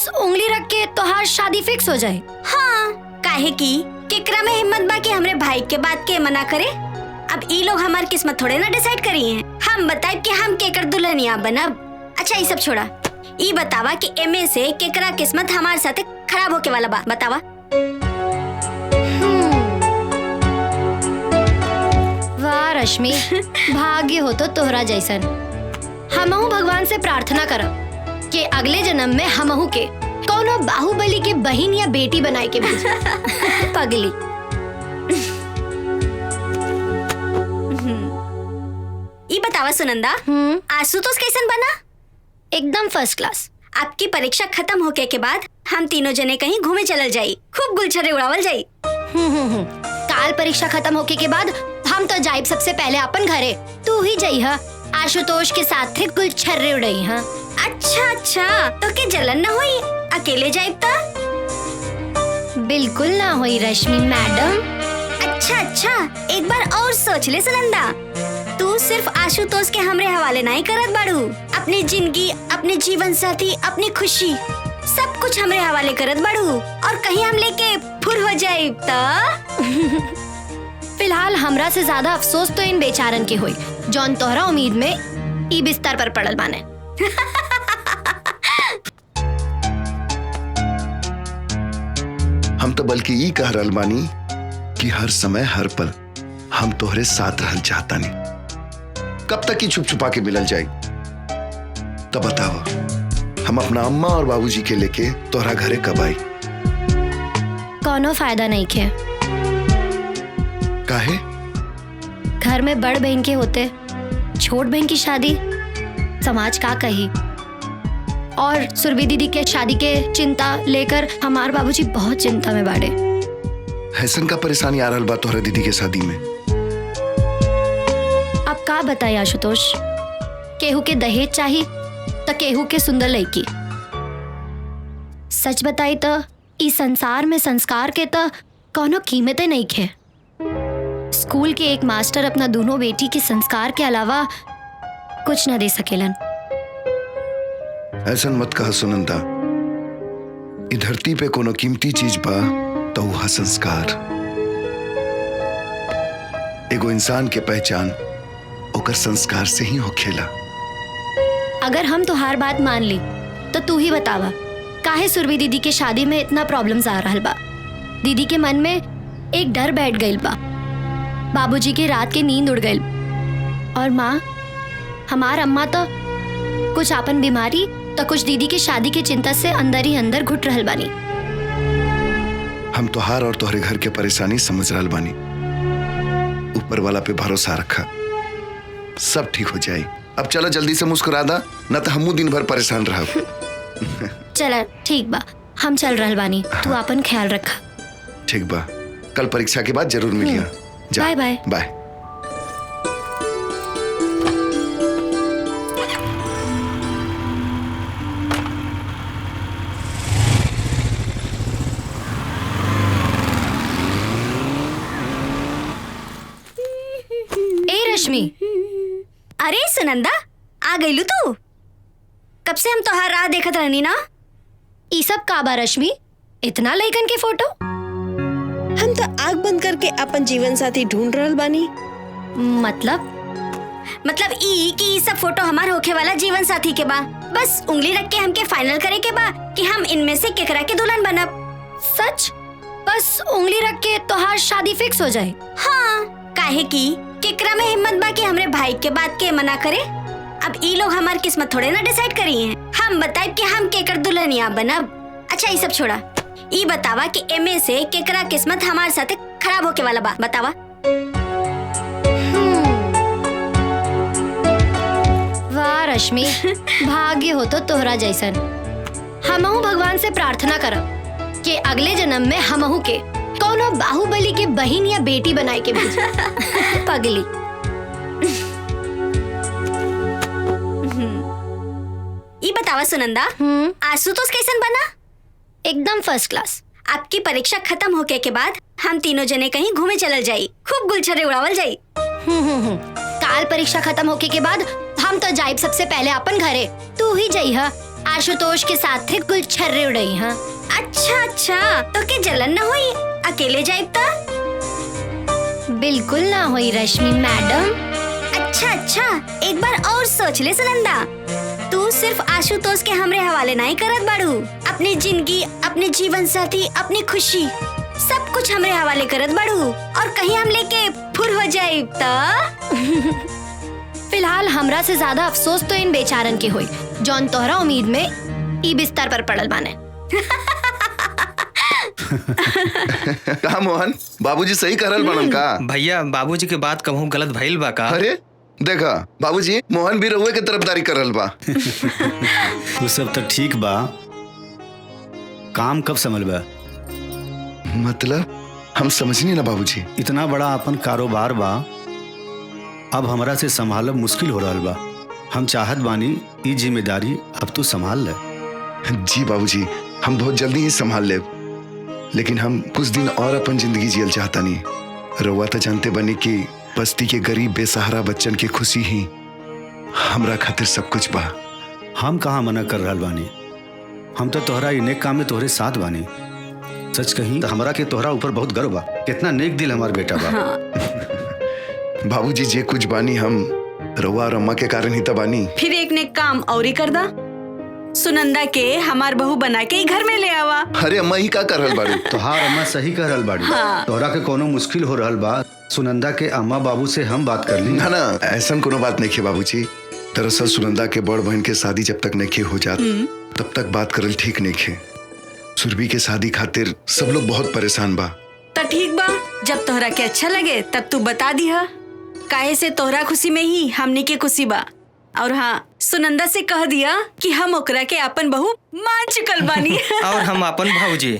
बस उंगली रख के तोहार शादी फिक्स हो जाए। हाँ, काहे की केकरा में हिम्मत बा कि हमरे भाई के बात के मना करे। अब ई लोग हमार किस्मत थोड़े ना डिसाइड करी हैं। हम बताए कि हम केकर दुल्हनिया बनब। अच्छा ये सब छोड़ा, ई बतावा कि एमे से केकरा किस्मत हमार साथे खराब होके वाला बा, बतावा। वाह रश्मि, भाग्य हो तो तोहरा जैसन। हमहू भगवान से प्रार्थना करब कि अगले जन्म में हमहू के कोनो बाहुबली के बहन या बेटी बनाए के भेज। पगली। ई बतावा सुनंदा, आशुतोष कैसन बना? एकदम फर्स्ट क्लास। आपकी परीक्षा खत्म होके के बाद हम तीनों जने कहीं घूमे चलल जाई, खूब गुलछर्रे उड़ावल जाई। काल परीक्षा खत्म होके के बाद हम तो जाइब सबसे पहले अपन घरे। तू ही जाई हा आशुतोष के साथ थे गुलछर्रे उड़ाई। हाँ अच्छा, तो के जलन ना हुई अकेले जाइब ता? बिल्कुल ना हुई रश्मि मैडम। अच्छा, एक बार और सोच ले सुनंदा, तू सिर्फ आशुतोष के हमरे हवाले नहीं करत बाड़ू। अपनी जिंदगी, अपने जीवन साथी, अपनी खुशी सब कुछ हमरे हवाले करत बाड़ू। और कहीं हम लेके फुर हो जाए तो? फिलहाल हमरा से ज्यादा अफसोस तो इन बेचारन के होई जौन तोहरा उम्मीद में ई बिस्तर पर पड़ल बाने। हम तो बल्कि ई कह रहल बानी कि हर समय हर पल हम तोहरे साथ रहल चाहता नहीं। कब तक ही छुप छुपा के मिलल जाए? तब बताओ, हम अपना अम्मा और बाबूजी के लेके तोहरा घरे कब आई? कोनो फायदा नहीं खे। काहे? घर में बड़ बहन के होते छोट बहन की शादी समाज का कही, और सुरभि दीदी के शादी के चिंता लेकर हमार बाबूजी बहुत चिंता में बाड़े। हैसन का परेशानी आ रहल बा तोहरा दीदी के शादी में? अब का बताई आशुतोष, केहू के दहेज चाही तो केहू के सुंदर लड़की। सच बताई तो इस संसार में संस्कार के तो कोनो कीमते नहीं खे। स्कूल के एक मास्टर अपना दोनों बेटी के संस्कार के अलावा कुछ न दे सकेलन। ऐसा मत कहा सुनंदा, ई धरती पे कोनो कीमती चीज बा तो वह संस्कार। एगो इंसान के पहचान ओकर संस्कार से ही होखेला। अगर हम तुहार बात मान ली तो तू ही बतावा, काहे सुरभि दीदी के शादी में इतना प्रॉब्लम्स आ रहल बा? दीदी के मन में एक डर बैठ गइल बा, बाबूजी के रात के नींद उड़ गइल, और माँ हमार अम्मा तो कुछ आपन बीमारी तो कुछ दीदी के शादी के चिंता से अंदर ही अंदर घुट रहल बानी। हम तोहार और तोहरे घर के परेशानी समझ रहल बानी। ऊपर वाला पे भरोसा रखा, सब ठीक हो जाए। अब चलो जल्दी से मुस्कुरा दा, न तो हमू दिन भर परेशान रहब। चला ठीक बा, हम चल रहल बानी। तू अपन ख्याल रखा। ठीक बा, कल परीक्षा के बाद जरूर मिलिया। By by. बाय। रश्मि, अरे सुनंदा, आ गईलू तू? कब से हम तोहार राह देखत रहनी ना। ई सब का बा रश्मि? इतना लइकन के फोटो? हम तो आँख बंद करके अपन जीवन साथी ढूंढ रहल बानी। मतलब ई कि ई सब फोटो हमार होखे वाला जीवन साथी के बा। बस उंगली रख के हमके फाइनल करे के बा कि हम इनमें से केकरा के दुल्हन बनब। सच? बस उंगली रख के तोहार शादी फिक्स हो जाए? हाँ, काहे की केकरा में हिम्मत बा कि हमरे भाई के बात के मना करे। अब ई लोग हमार किस्मत थोड़े ना डिसाइड करी हैं। हम बताए कि हम केकर दुल्हनिया बनब। अच्छा ये सब छोड़ा, ई बतावा कि एमे से केकरा किस्मत हमार साथे खराब होके वाला बा, बतावा। वाह रश्मि, भाग्य हो तो तोहरा जैसन। हमहू भगवान से प्रार्थना करब कि अगले जन्म में हमहू के कोनो बाहुबली के बहन या बेटी बनाए के भेज। पगली। ई बतावा सुनंदा, आशुतोष कैसन बना? एकदम फर्स्ट क्लास। आपकी परीक्षा खत्म होके के बाद हम तीनों जने कहीं घूमे चलल जाई, खूब गुलछर्रे उड़ावल जाई। काल परीक्षा खत्म होके के बाद हम तो जाइब सबसे पहले अपन घरे। तू ही जाई हा आशुतोष के साथ थे कुल छर्रे उड़ई। हाँ अच्छा तो के जलन न हुई अकेले जाइब ता? बिल्कुल ना हुई रश्मि मैडम। अच्छा एक बार और सोच ले सुनंदा, तू सिर्फ आशुतोष के हमरे हवाले नहीं करत बाड़ू, अपनी जिंदगी, अपने जीवन साथी, अपनी खुशी सब कुछ हमरे हवाले करत बाड़ू, और कहीं हम लेके फुर हो जाए तो? फिलहाल हमरा से ज्यादा अफसोस तो इन बेचारन के हुई जौन तोहरा उम्मीद में ई बिस्तर पर पड़ल बाने। कहा मोहन, बाबूजी सही करल बनन का? भैया बाबूजी के बात कहूँ गलत भइल बा का? अरे देखा बाबूजी, मोहन भी रहुए के तरफदारी करल बा। वो सब तो ठीक बा, काम कब संभल बा? मतलब हम समझनी ना बाबूजी। इतना बड़ा अपन कारोबार बा, अब हमरा से संभालब मुश्किल हो रहा बा। हम चाहत बानी ई जिम्मेदारी अब तू संभाल ले। जी बाबूजी, हम बहुत जल्दी ही संभाल ले, लेकिन हम कुछ दिन और अपन जिंदगी जियल चाहता नहीं। रउआ तो जानते बनी कि बस्ती के गरीब बेसहारा बच्चन की खुशी ही हमरा खातिर सब कुछ बा। हम कहाँ मना कर रहा बानी, हम तो तोहरा इ नेक काम में तोहरे साथ बानी। सच कही तो हमरा के तोहरा ऊपर बहुत गर्व बा, कितना नेक दिल हमार बेटा बा। बाबूजी जे कुछ बानी हम रउआ और अम्मा के कारण ही तो बानी। फिर एक ने काम और ही कर दा, सुनंदा के हमार बहू बना के ही घर में ले आवा। अरे अम्मा ही का कर रहल बाड़ी? तोहार अम्मा सही कह रहल बाड़ी। तोहरा के कोनो मुश्किल हो रहल बा, सुनंदा के अम्मा बाबू से हम बात कर ली। ना ऐसा कोनो बात नहीं है बाबूजी। दरअसल सुनंदा के बड़ बहन के शादी जब तक नहीं हो जात तब तक बात करल ठीक नहीं है। सुरभि के शादी खातिर सब लोग बहुत परेशान बा। तो ठीक बा, जब तोहरा के अच्छा लगे तब तू बता दिहा, काहे से तोहरा खुशी में ही हमनी के खुशी बा। और हाँ, सुनंदा से कह दिया कि हम ओकरा के अपन बहू मान चुकल बानी। और हम अपन भाऊजी।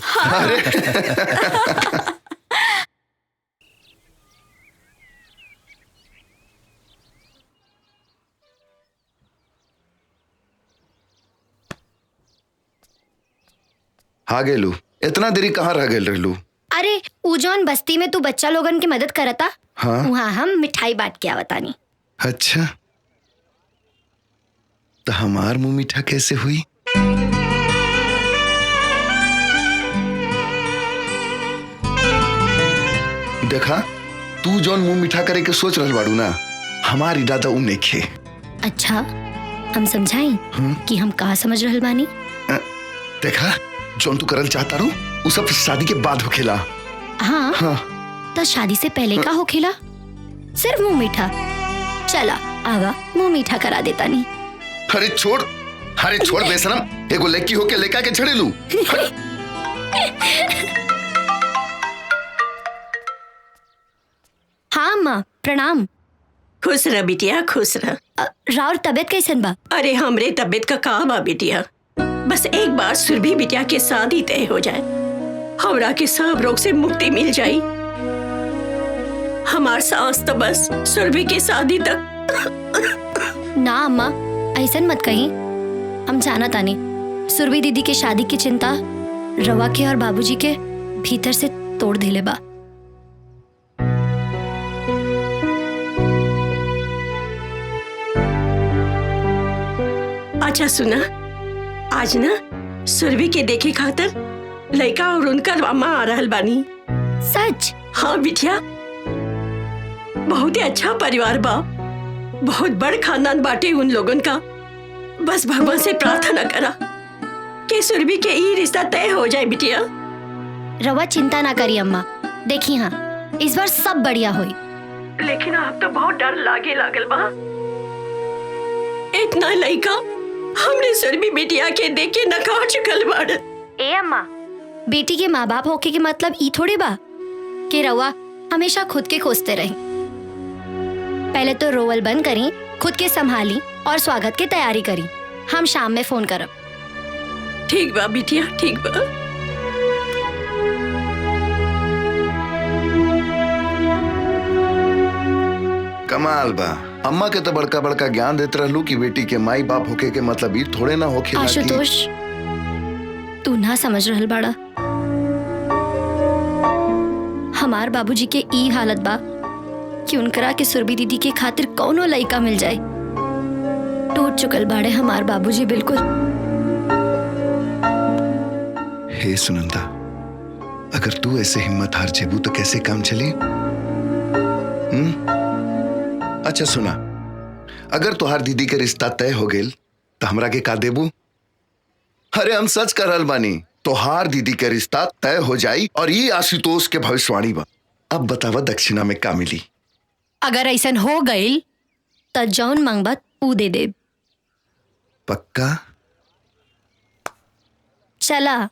हाँ गेलू, इतना देरी कहाँ रह गेल रहलू? अरे ऊ जौन बस्ती में तू बच्चा लोगन की मदद करता, हाँ? वहाँ हम मिठाई बांट के आवतानी। अच्छा, तो हमार मुंह मीठा कैसे हुई? देखा, तू जौन मुंह मीठा करे के सोच रहल बाड़ू ना, हमार इरादा उ नइखे। अच्छा, हम समझाई कि हम कहाँ समझ रहल बानी? देखा, जौन तू करल चाहता रू उ सब शादी के बाद होखेला। हाँ, तो शादी से पहले का होखेला? सिर्फ मुंह मीठा। चला आवा, मुंह मीठा करा देता नहीं। अरे छोड़ बेशरम, एगो लड़की होके लेका के छड़े लू। हाँ माँ, प्रणाम। खुश रह बिटिया, खुश रह। राउर तबियत कैसन बा? अरे हमरे तबियत का कहा बा बिटिया, बस एक बार सुरभि बिटिया के शादी तय हो जाए, हमरा के सब रोग से मुक्ति मिल जाई। हमार सांस तो बस सुरभि के शादी तक। ना अम्मा, ऐसन मत कही। हम जाना तानी सुरभि दीदी के शादी की चिंता रवा के और बाबूजी के भीतर से तोड़ देले बा। अच्छा सुना, आज ना सुरभि के देखे खातिर लड़का और उनकर अम्मा आ रहल बानी। सच? हाँ बिटिया, बहुत ही अच्छा परिवार बा, बहुत बड़ खानदान बाटे उन लोगन का। बस भगवान से प्रार्थना करा कि सुरभि के ई रिश्ता तय हो जाए बिटिया। रवा चिंता ना करी अम्मा, देखी हाँ इस बार सब बढ़िया हुई। लेकिन आप तो बहुत डर लागल बा। इतना लड़का हमने सुरभि बिटिया के देख के नकार चुकल बाड़। ए अम्मा, बेटी के माँ बाप होके के मतलब ई थोड़ी बा कि रवा हमेशा खुद के खोजते रही। पहले तो रोवल बंद करी, खुद के संभाली और स्वागत की तैयारी करी। हम शाम में फोन करब। ठीक बा बिटिया, ठीक बा। कमाल बा, अम्मा के तो बड़का बड़का ज्ञान देते रहलू कि बेटी के माई बाप होके के मतलब ई थोड़े ना होके। आशुतोष, तू ना समझ रहल बाड़ा। हमार बाबूजी के ई हालत बा कि उनकरा के सुरभि दीदी के खातिर कौनो लड़का मिल जाए। टूट चुकल बाड़े हमार बाबूजी बिल्कुल। हे सुनंदा, अगर तू ऐसे हिम्मत हार जेबू तो कैसे काम चले? अच्छा सुना, अगर तुहार दीदी के रिश्ता तय हो गेल तो हमरा के का देबू? अरे हम सच कर रहल बानी, तुहार दीदी के रिश्ता तय हो जाई और ये आशुतोष के भविष्यवाणी बा। अब बतावा दक्षिणा में का मिली? अगर ऐसा हो गई तो जौन मांगबा ऊ दे दे। पक्का? चला।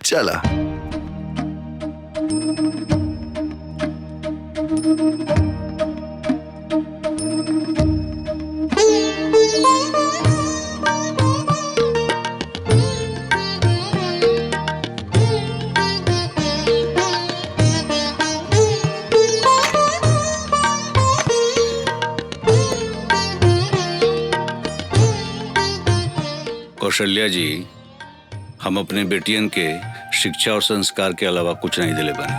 चला। कौशल्या जी, हम अपने बेटियन के शिक्षा और संस्कार के अलावा कुछ नहीं दिले बने।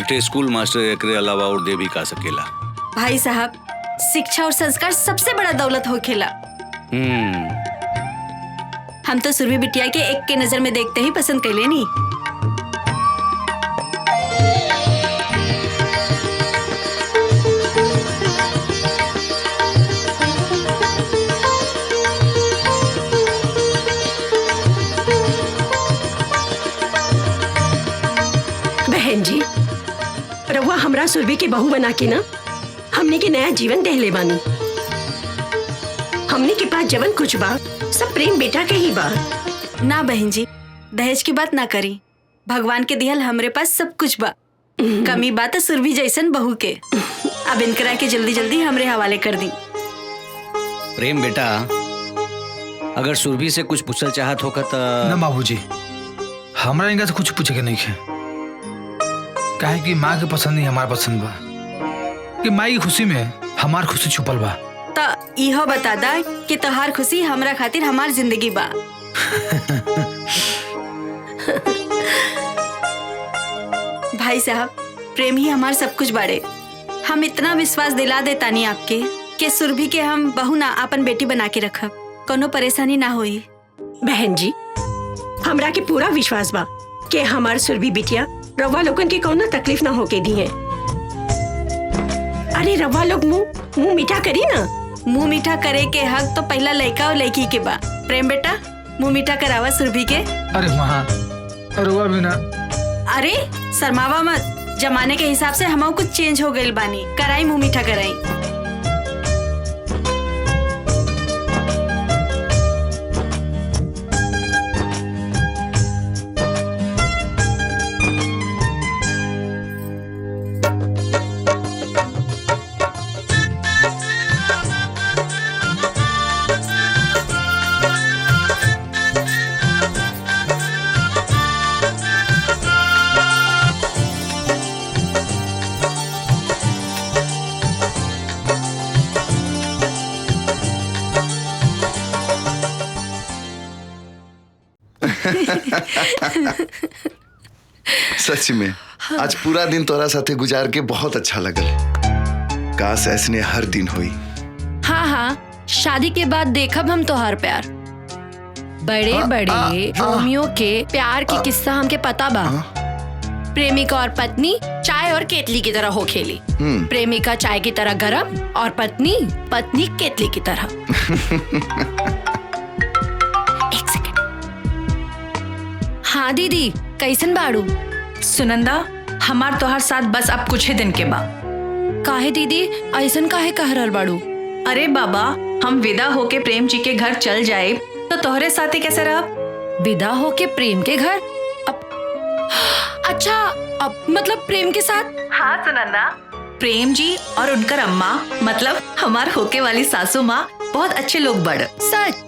एक स्कूल मास्टर एकरे अलावा और दे भी का सकेला। भाई साहब, शिक्षा और संस्कार सबसे बड़ा दौलत होखेला। हम तो सुरभि बिटिया के एक के नजर में देखते ही पसंद कर लेनी। बहन जी, रहुआ हमरा सुरभि की बहू बना के ना हमने के नया जीवन दहले बानी। हमने के पास जवन कुछ बा सब प्रेम बेटा के ही बा। ना बहन जी, दहेज की बात ना करी। भगवान के दिहल हमरे पास सब कुछ बा। कमी बात है सुरभि जैसन बहू के। अब इनकरा के जल्दी जल्दी हमरे हवाले कर दी। प्रेम बेटा, अगर सुरभि से कुछ पूछल चाहत होगा तो ना बाबूजी, हमरा इनका से कुछ पूछे के नहीं है। काहे कि माँ के पसंद ही हमार पसंद बा, कि माँ की खुशी में हमार खुशी छुपल बा। तो इहो बता दा कि तोहार खुशी हमरा खातिर हमार जिंदगी बा। भाई साहब, प्रेम ही हमार सब कुछ बाड़े। हम इतना विश्वास दिला देता नहीं आपके कि सुरभि के हम बहू ना अपन बेटी बना के रखब, कोनो परेशानी ना होई। बहन जी, हमरा के पूरा विश्वास बा कि हमार सुरभि बिटिया रवा लोगन के कोनो तकलीफ ना होके दी है। अरे रवा लोग मुंह मीठा करी ना। मुंह मीठा करे के हक तो पहला लड़का और लड़की के बा। प्रेम बेटा, मुंह मीठा करावा सुरभि के। अरे वहाँ रुआ भी ना। अरे शर्मावा मत, जमाने के हिसाब से हम कुछ चेंज हो गई बानी। कराई मुंह मीठा कराई। सच में आज पूरा दिन तोरा साथे गुजार के बहुत अच्छा लगल। काश ऐसने हर दिन हुई। हाँ हाँ, शादी के बाद देखब हम तोहार प्यार। बड़े बड़े रोमियो के प्यार की किस्सा हमके पता बा। प्रेमिका और पत्नी चाय और केतली की तरह हो खेली। प्रेमिका चाय की तरह गरम और पत्नी केतली की तरह। एक सेकंड। हाँ दीदी, कैसन बाड़ू? सुनंदा, हमार तोहार साथ बस अब कुछ ही दिन के बा। काहे दीदी ऐसन काहे कह रहल बाड़ू? अरे बाबा, हम विदा होके प्रेम जी के घर चल जाए तो तोहरे साथी कैसे रहब? विदा होके प्रेम के घर? अच्छा, अब मतलब प्रेम के साथ? हाँ सुनंदा, प्रेम जी और उनकर अम्मा मतलब हमार होके वाली सासू माँ बहुत अच्छे लोग बड़। सच?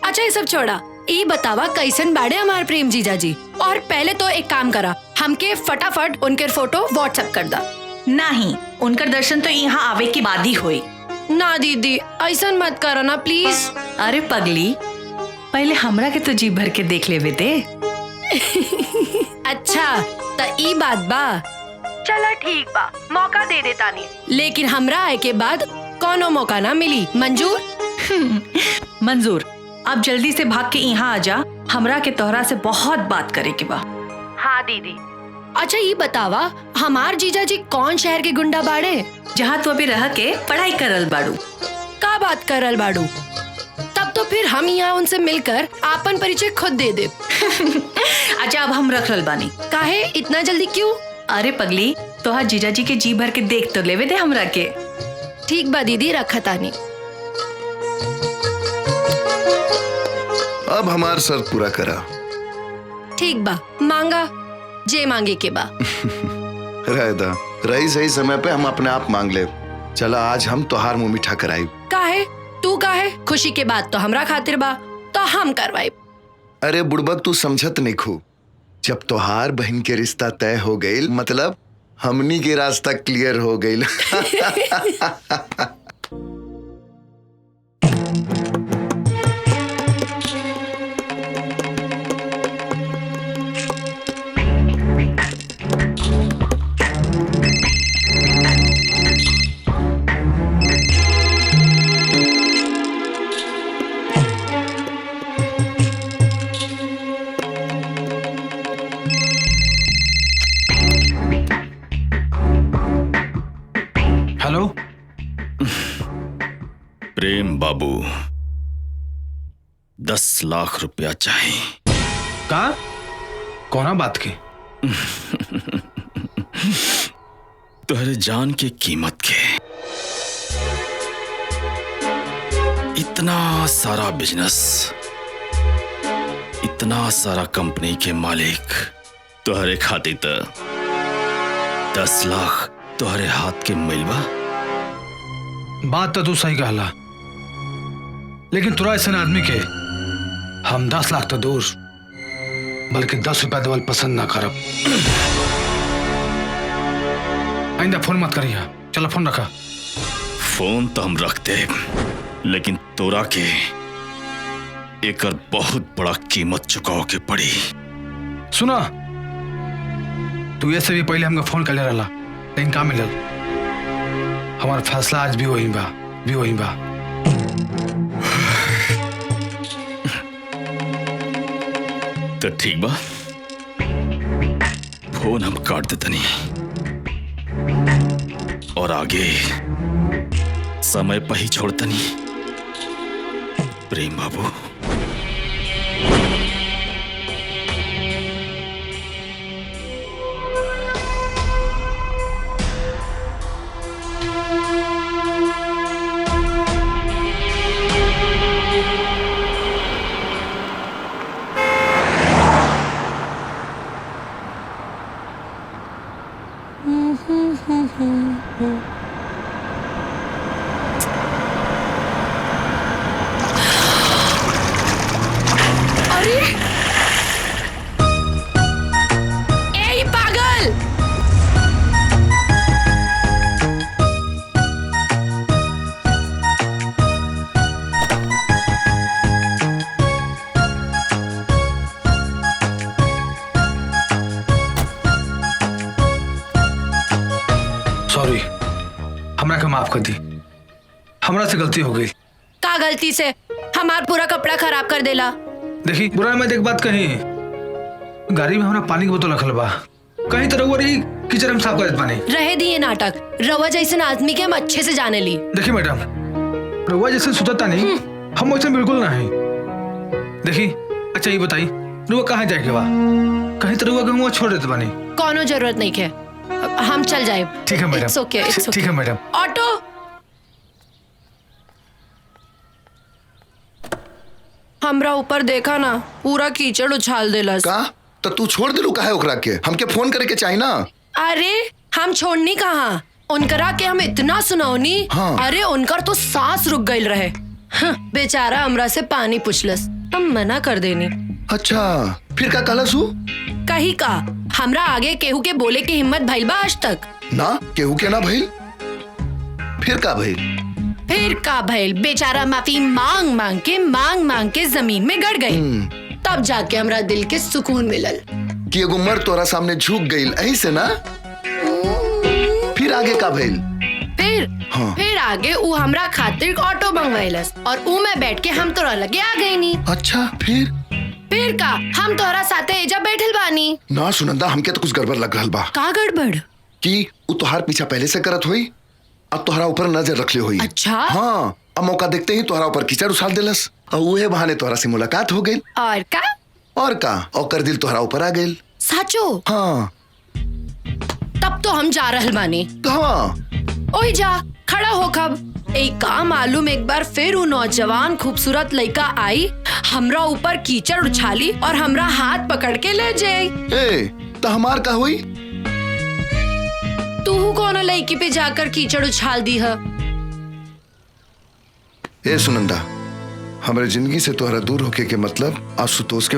अच्छा ये सब छोड़ा, ये बतावा कैसन बाड़े हमारे प्रेम जीजा जी। और पहले तो एक काम करा, हमके फटाफट उनके फोटो व्हाट्सएप कर दा। नहीं, उनकर दर्शन तो यहाँ आवे की बाद ही हुई। ना दीदी ऐसा मत करो ना प्लीज। अरे पगली, पहले हमरा के तो जी भर के देख लेवे दे। अच्छा तो ई बात बा। चला ठीक बा, मौका दे देता नहीं। लेकिन हमरा आए के बाद कोनो मौका ना मिली। मंजूर? मंजूर। अब जल्दी से भाग के यहाँ आ जा, हमरा के तोहरा से बहुत बात करे के बा। हाँ दीदी। अच्छा ये बतावा, हमार जीजा जी कौन शहर के गुंडा बाड़े? जहाँ तू अभी रह के पढ़ाई करल बाड़ू। का बात करल बाड़ू? तब तो फिर हम यहाँ उनसे मिलकर आपन परिचय खुद दे दे। अच्छा अब हम रख रल बानी। काहे इतना जल्दी क्यों? अरे पगली, तोहार जीजा जी के जी भर के देख तो लेवे दे हमरा के। ठीक बा दीदी, रखा तानी। अब हमार शर्त पूरा करा। ठीक बा, मांगा जे मांगे के बा। रहदा रही सही समय पे हम अपने आप मांग ले। चला आज हम तोहार मुंह मीठा कराई। काहे? तू काहे? खुशी के बात तो हमरा खातिर बा, तो हम करवाई। अरे बुड़बक तू समझत नहीं खू। जब तोहार बहन के रिश्ता तय हो गई, मतलब हमनी के रास्ता क्लियर हो गई। हेलो प्रेम बाबू, 10 लाख रुपया चाहिए। का? कौना बात की? तुहरे जान के कीमत के। इतना सारा बिजनेस, इतना सारा कंपनी के मालिक, तुहरे खातिर त 10 लाख तुहरे हाथ के मिलवा। बात तो तू सही कहला, लेकिन तुरा ऐसा आदमी के हम 10 लाख तो दूर, बल्कि 10 रुपया देवल पसंद ना करब। आइंदा फोन मत करिया। चलो फोन रखा। फोन तो हम रखते, लेकिन तोरा के एकर बहुत बड़ा कीमत चुकाओ के पड़ी। सुना, तू ये से भी पहले हमका फोन कर ले रहा, लेकिन का मिलल? हमारा फैसला आज भी वही बा। तो ठीक बा, फोन हम काट देतनी और आगे समय पर ही छोड़तनी। प्रेम बाबू। सॉरी, हमरा के माफ कर दी। हमरा से गलती हो गई। का गलती से? हमार पूरा कपड़ा खराब कर देला। देखी, बुरा मैं एक बात कही, गाड़ी में हमरा पानी की बोतल रखल बा, कहीं तो रउआ रही किचन में साफ कर देत पानी। रहे दिए नाटक। रवा जैसन आदमी के हम अच्छे से जाने ली। देखी मैडम, रउआ जैसे सुतता नहीं, हम वैसे बिल्कुल नहीं। देखी, अच्छा ये बताई, रउआ कहाँ जाए के बा? कहीं तो रउआ के छोड़ देते पानी। कोनो जरूरत नहीं है, हम चल जाए। ठीक है madam. It's okay, it's okay. ठीक है मैडम। ऑटो। हमरा ऊपर देखा ना, पूरा कीचड़ उछाल देलस। का? तो तू छोड़ दिलू काहे ओकरा के? हमके फोन करे के चाही ना। अरे हम छोड़नी कहाँ, उनकरा के हम इतना सुनौनी। हाँ। अरे उनकर तो सांस रुक गई रहे। बेचारा हमरा से पानी पूछलस, हम मना कर देनी। अच्छा, फिर का कहलस हु? कही का हमरा आगे केहू के बोले की हिम्मत भइल बा आज तक? ना, केहू के ना भइल। फिर का भइल? फिर का भइल, बेचारा माफी मांग मांग के जमीन में गड़ गई। तब जाके हमरा दिल के सुकून मिलल कि एगो मर्द तोरा सामने झुक गई, ऐसे ना? फिर आगे का भइल? फिर हाँ। फिर आगे ऊ हमरा खातिर ऑटो मंगवाइलस और ऊ में बैठ के हम तोरा लगे आ गई नी। अच्छा फिर का हम तोरा साथे एजा बैठल बानी। ना सुनंदा, हमके तो कुछ गड़बड़ लग रहा बा। का गड़बड़? कि ऊ तोहार पीछा पहले से करत हुई, अब तोहरा ऊपर नजर रख ले हुई। अच्छा? हाँ, अब मौका देखते ही तोहरा ऊपर कीचड़ उछाल देलस और उहे बहाने तोहरा से मुलाकात हो गई। और का? और कर दिल तोहरा ऊपर आ गई। साचो? हाँ। तब तो हम जा रहल बानी। कहाँ? ओही जा खड़ा हो कब। एक काम मालूम, एक बार फिर वो नौजवान खूबसूरत लड़का आई, हमरा ऊपर कीचड़ उछाली और हमरा हाथ पकड़ के ले जाई। तो हमार का हुई? तू कौन लड़की पे जाकर कीचड़ उछाल दी है? ए सुनंदा, हमारे जिंदगी से तोहरा दूर होके के मतलब आशुतोष के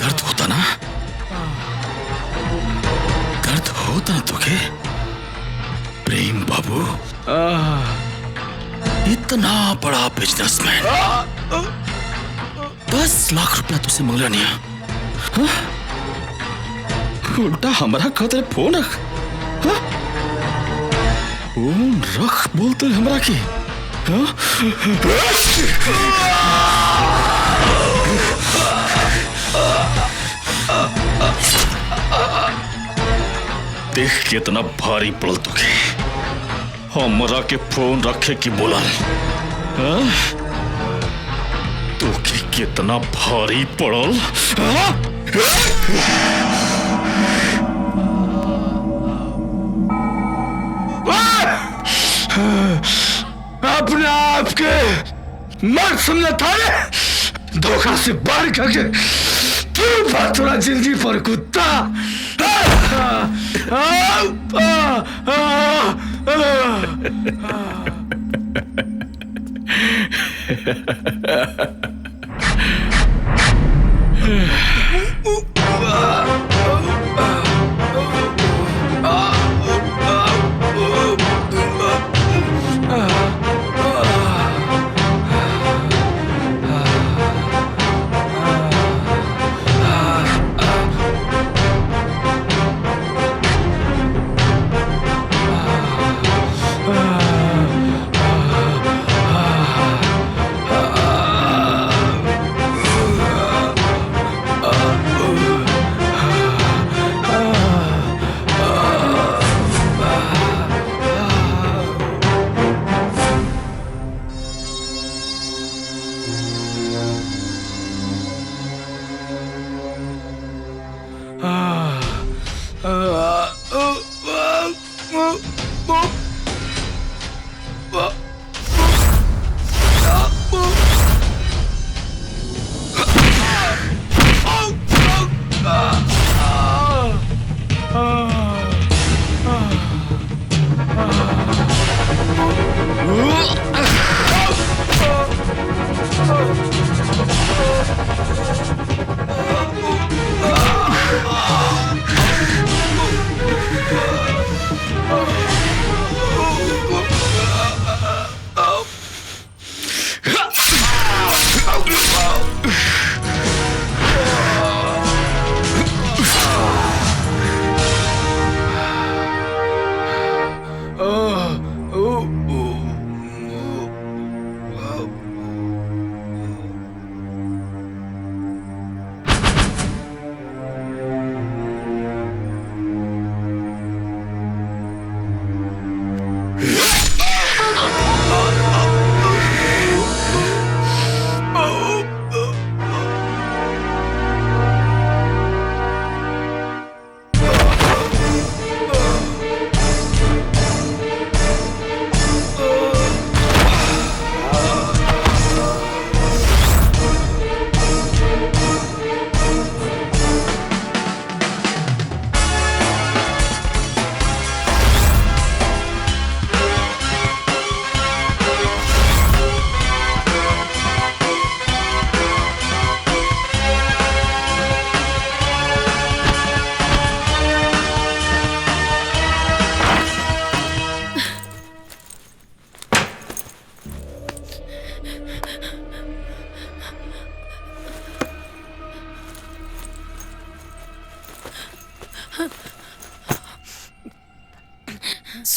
दर्द होता ना? दर्द होता ना तुझे? प्रेम बाबू इतना बड़ा बिजनेसमैन 10 लाख रुपया तुझसे मांग नहीं है, उल्टा हमारा खातिर फोन रख। फोन रख बोलते हमरा की। देख कितना भारी पड़ल तुके, हमरा के फोन रखे की बोला तुके कितना भारी पड़ल। अपने आप के मत समझा था, धोखा से बाहर करके तू बात थोड़ा जिंदगी पर कुत्ता।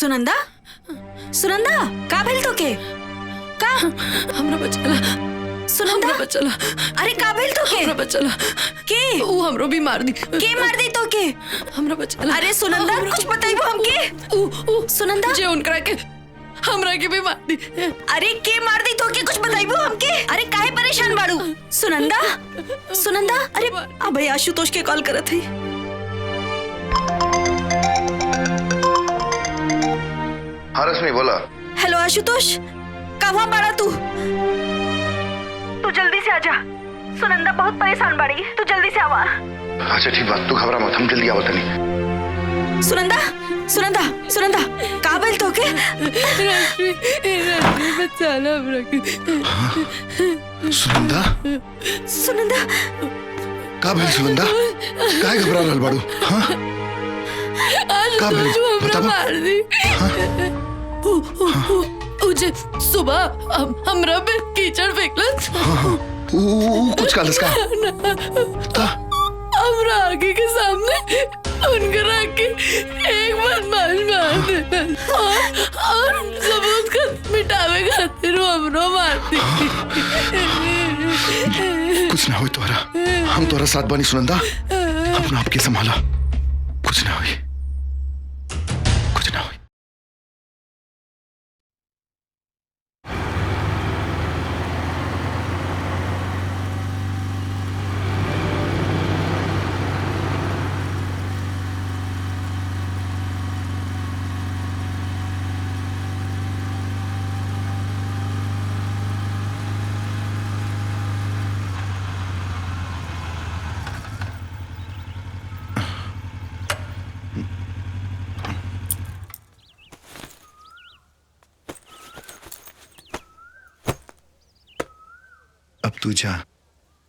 सुनंदा सुनंदा का भेल तो के का हमरा बचला सुनंदा हमरा बचला अरे का भेल तो के हमरा बचला के ऊ हमरो भी मार दी के मार दी तो के हमरा बचला अरे सुनंदा कुछ बताइबो हमके ऊ सुनंदा जे उनकरा के हमरा के भी मार दी अरे के मार दी तो के कुछ बताइबो हमके अरे काहे परेशान बाड़ू सुनंदा सुनंदा अरे अबे आशुतोष के कॉल करत है हाँ रश्मि बोला। हेलो आशुतोष कहाँ बाड़ा तू जल्दी से आजा सुनंदा बहुत परेशान बाड़ी तू जल्दी से आवा अच्छा ठीक बात तू घबरा मत हम जल्दी आवत नहीं। सुनंदा सुनंदा सुनंदा का भेल तो के रश्मि बचाला हमरा के सुनंदा सुनंदा का भेल सुनंदा काहे घबरा रहल बाड़ू? हाँ का भेल हमरा मार दी उजे सुबह हमरा पे कीचड़ फेंकलत हाँ कुछ कालस का हमरा आगे के सामने उनकर आके एक बदमाश मार देता और सबूत का मिटावे खातिर हमरो मार दी कुछ ना हो तोरा हम तोरा साथ बानी सुनंदा अपना आप के संभाला कुछ ना हो कुछ ना हो। अब तू जा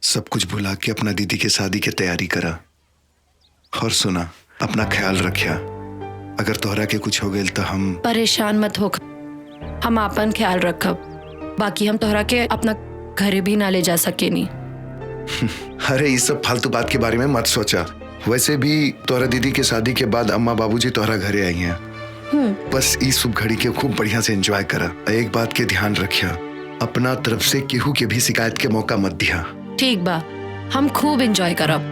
सब कुछ भुला के अपना दीदी के शादी की तैयारी करा और सुना अपना ख्याल रखिया अगर तोहरा के कुछ हो गए तो हम परेशान मत हो हम अपन ख्याल रखब बाकी हम तोहरा के अपना घरे भी ना ले जा सके नहीं अरे इस सब फालतू बात के बारे में मत सोचा वैसे भी तोहरा दीदी के शादी के बाद अम्मा बाबूजी तोहरा घरे आई हैं बस इस शुभ घड़ी के खूब बढ़िया से एंजॉय करा एक बात के ध्यान रखिया अपना तरफ से केहू के भी शिकायत के मौका मत दिया ठीक बा हम खूब एंजॉय करब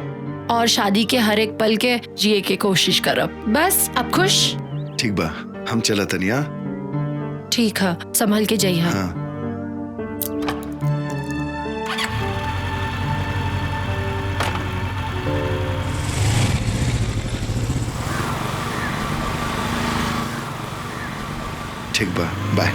और शादी के हर एक पल के जिए के कोशिश करब बस अब खुश ठीक बा हम चला तनिया ठीक है संभल के जाइए हाँ ठीक बा बाय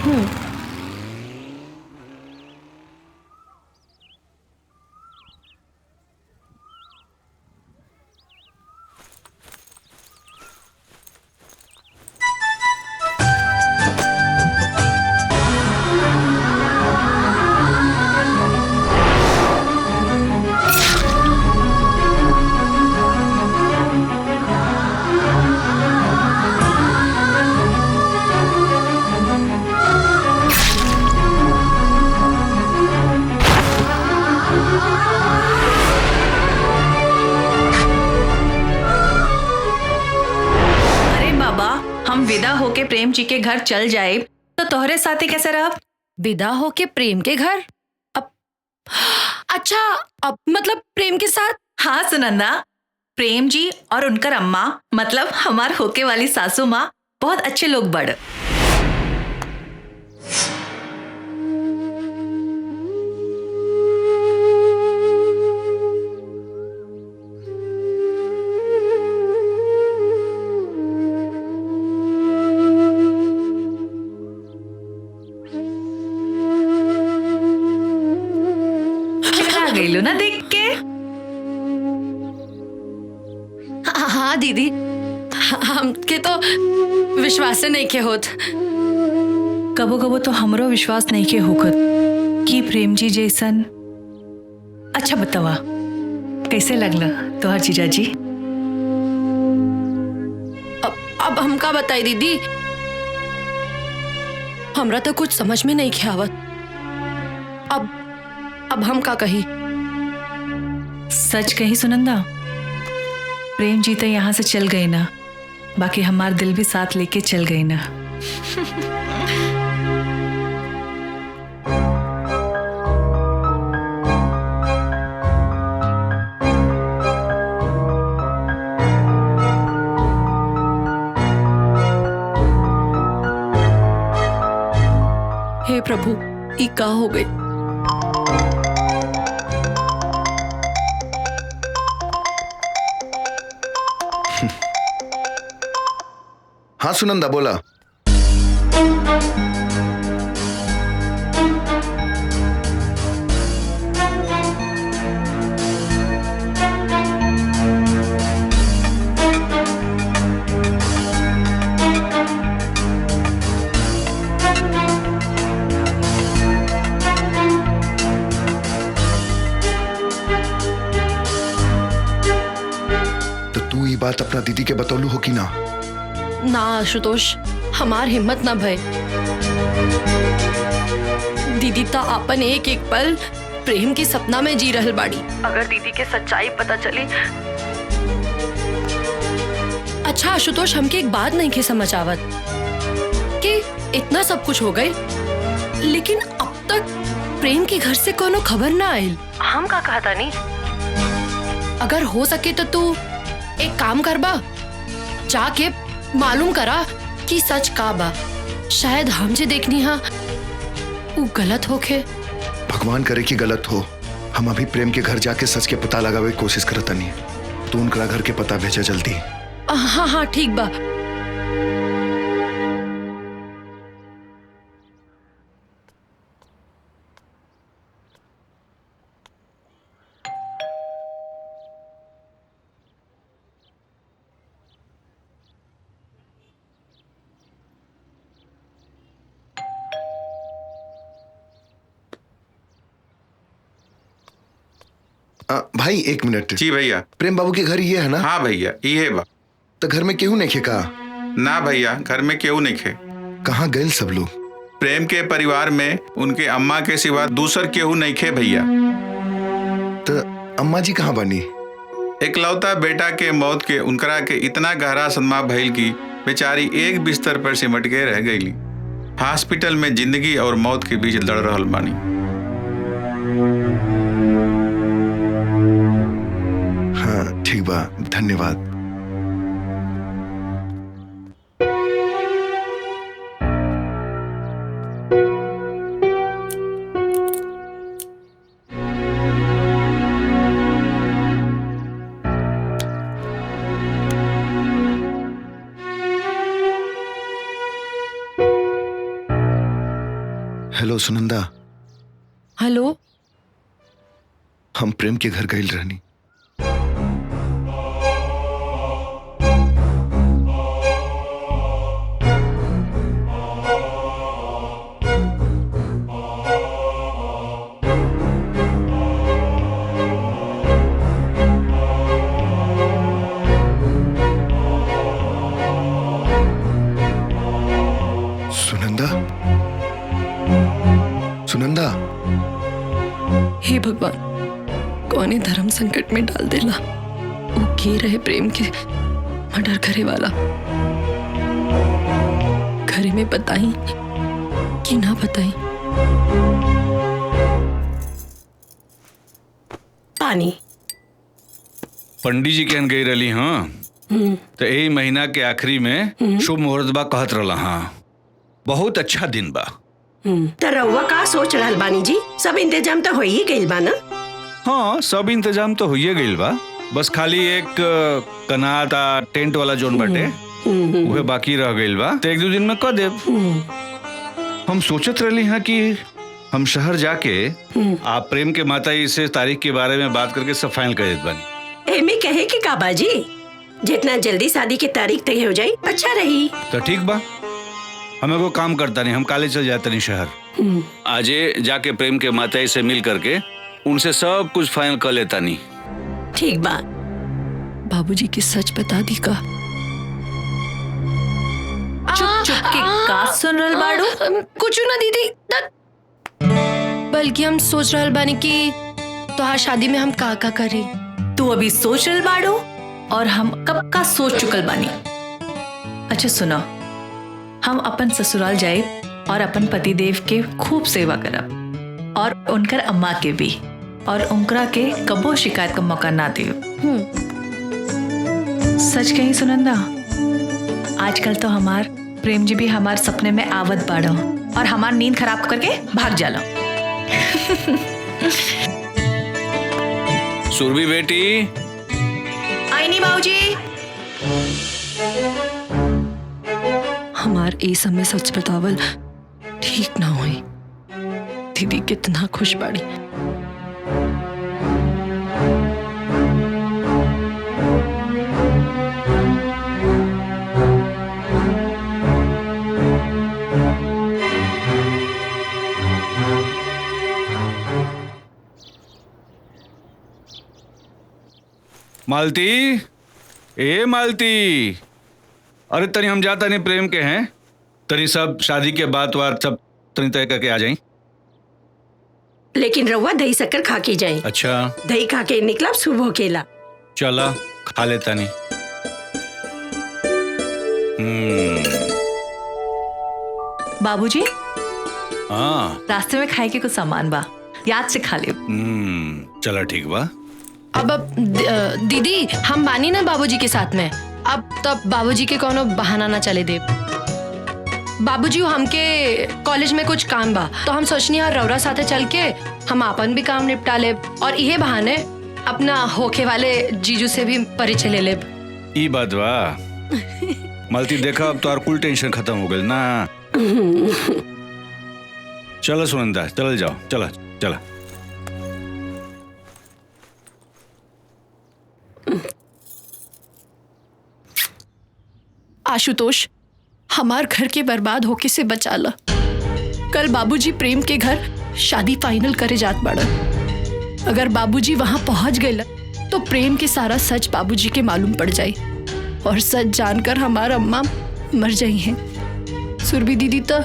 विदा होके प्रेम जी के घर चल जाए तो तोहरे साथे कैसे रह? विदा होके प्रेम के घर? अब अच्छा अब मतलब प्रेम के साथ? हाँ सुनंदा, प्रेम जी और उनकर अम्मा मतलब हमार होके वाली सासू माँ बहुत अच्छे लोग बड़। गईलू ना देख के? हाँ दीदी, हमके तो विश्वास नहीं के होत। कबो कबो तो हमरो विश्वास नहीं के होकर कि प्रेम जी जैसन। अच्छा बतावा कैसे लगला तोहर जीजा जी? अब हम का बताई दीदी, हमरा तो कुछ समझ में नहीं आवत। अब हम का कही? सच कही सुनंदा, प्रेम जी तो यहाँ से चल गई ना, बाकी हमार दिल भी साथ लेके चल गई ना। हे प्रभु, ई का हो गई? हाँ सुनंदा बोला। तो तू ये बात अपना दीदी के बतौलू हो कि ना? ना आशुतोष, हमार हिम्मत ना भय। दीदी ता अपन एक एक पल प्रेम के सपना में जी रहल बाड़ी। अगर दीदी के सच्चाई पता चली। अच्छा आशुतोष, हमके एक बात नहीं के समझ आवत कि इतना सब कुछ हो गई, लेकिन अब तक प्रेम के घर से कोनो खबर ना आयल। हम का कहता नहीं? अगर हो सके तो तू एक काम करबा, जाके मालूम करा कि सच का बा। शायद हम जे देखनी हा वो गलत होके। भगवान करे कि गलत हो। हम अभी प्रेम के घर जाके सच के पता लगावे की कोशिश करता नहीं। तू उनका घर के पता भेजा जल्दी। हाँ हाँ ठीक बा। भाई एक मिनट। जी भैया। प्रेम बाबू के घर ये है ना? हाँ भैया ये बा। तो घर में केहू नहीं खे का? ना भैया, घर में केहू नहीं खे। कहाँ गए सब लोग? प्रेम के परिवार में उनके अम्मा के सिवा दूसर केहू नहीं खे भैया। तो अम्मा जी कहाँ बनी? इकलौता बेटा के मौत के उनकरा के इतना गहरा सदमा भइल की बेचारी एक बिस्तर पर सिमट के रह गईली। हॉस्पिटल में जिंदगी और मौत के बीच लड़ रहल बानी। हाँ ठीक बा, धन्यवाद। हेलो सुनंदा। हेलो। हम प्रेम के घर गए रहनी। सुनंदा। हे भगवान, कौने धर्म संकट में डाल देला। वो के रहे प्रेम के मर्डर करे वाला। घरे में बताई कि ना बताई? पानी। पंडित जी कहन गई रही। हाँ तो यही महीना के आखिरी में शुभ मुहूर्त बा कहत रहा। हाँ बहुत अच्छा दिन बा। तो रउआ का सोच रहल बानी जी? सब इंतजाम तो हो ही गइल बा ना? हाँ सब इंतजाम तो होइए गइल बा, बस खाली एक कनाता टेंट वाला जोन बाटे वह बाकी रह गइल बा। तो एक दो दिन में कर देब। हम सोचत रही हैं कि हम शहर जाके आप प्रेम के माता जी से तारीख के बारे में बात करके सब फाइनल कर देत बानी। एमे कहे कि का बाजी, जितना जल्दी शादी की तारीख तय हो जाए अच्छा रही। तो ठीक बा, हमें को काम करता नहीं, हम काले चल जाते नहीं शहर। आजे जाके प्रेम के माता जी से मिल करके उनसे सब कुछ फाइनल कर लेता नहीं। ठीक बा। बाबूजी की सच बता दी का? चुप चुप के का सुन रहल बाड़ू? कुछ ना दीदी, बल्कि हम सोच रहल बानी कि तोहार शादी में हम का करी। तू अभी सोच रहल बाड़ू और हम कब का सोच चुकल बानी। अच्छा सुना, हम अपन ससुराल जाए और अपन पतिदेव के खूब सेवा करब और उनकर अम्मा के भी, और उनकरा के कबो शिकायत का मौका ना दे। सच कही सुनंदा, आजकल तो हमार प्रेम जी भी हमार सपने में आवत बाड़ो और हमार नींद खराब करके भाग जाला। सुरभि बेटी, आई नहीं बाबूजी। हमार ए समय सच बतावल ठीक ना होई। दीदी कितना खुश बाड़ी। मालती, ए मालती, अरे तनी हम जाता नहीं प्रेम के हैं, तनी सब शादी के बात वार सब तनी तय करके आ जाई। लेकिन रउआ दही शक्कर खा के जाए। अच्छा, दही खा के निकला सुबह केला। चला खा लेता नहीं। बाबूजी, हाँ, रास्ते में खाए के कुछ सामान बा, याद से खा ले। चला ठीक बा। अब दीदी हम बानी ना बाबूजी के साथ में, अब तब बाबूजी के कोनो बहाना ना चले दे। बाबूजी हमके कॉलेज में कुछ काम बा, तो हम सोचनी है रौरा साथे चल के हम अपन भी काम निपटा ले और इहे बहाने अपना होके वाले जीजू से भी परिचय ले ले। ई बात बा। मालती देखा, अब तो कुल टेंशन खत्म हो गई ना। चलो सुनंदा, चल जाओ, चला चला। आशुतोष, हमार घर के बर्बाद होके से बचा ला। कल बाबूजी प्रेम के घर शादी फाइनल करे जात बाड़न। अगर बाबूजी वहां पहुंच गए तो प्रेम के सारा सच बाबूजी के मालूम पड़ जाए और सच जानकर हमार अम्मा मर जाई हैं। सुरभि दीदी तो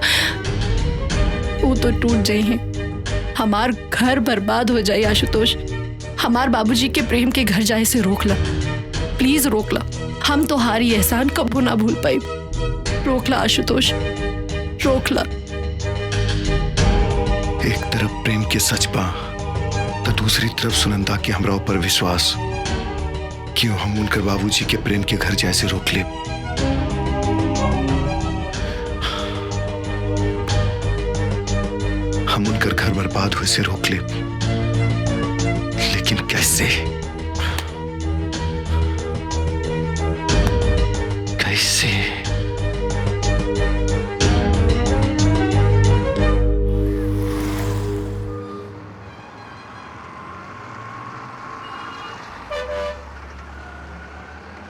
वो तो टूट जाई हैं। हमार घर बर्बाद हो जाए। आशुतोष, हमार बाबूजी के प्रेम के घर जाए से रोक ला, प्लीज रोक ला। हम तो हारी एहसान कबू ना भूल पाई। रोक ला आशुतोष, रोक ला। एक तरफ प्रेम के सच बा तो दूसरी तरफ सुनंदा के हमरा ऊपर विश्वास। क्यों हम उनकर बाबूजी के प्रेम के घर जैसे रोक ले। हम उनकर घर बर्बाद हुए से रोक ले, लेकिन कैसे? कैसे?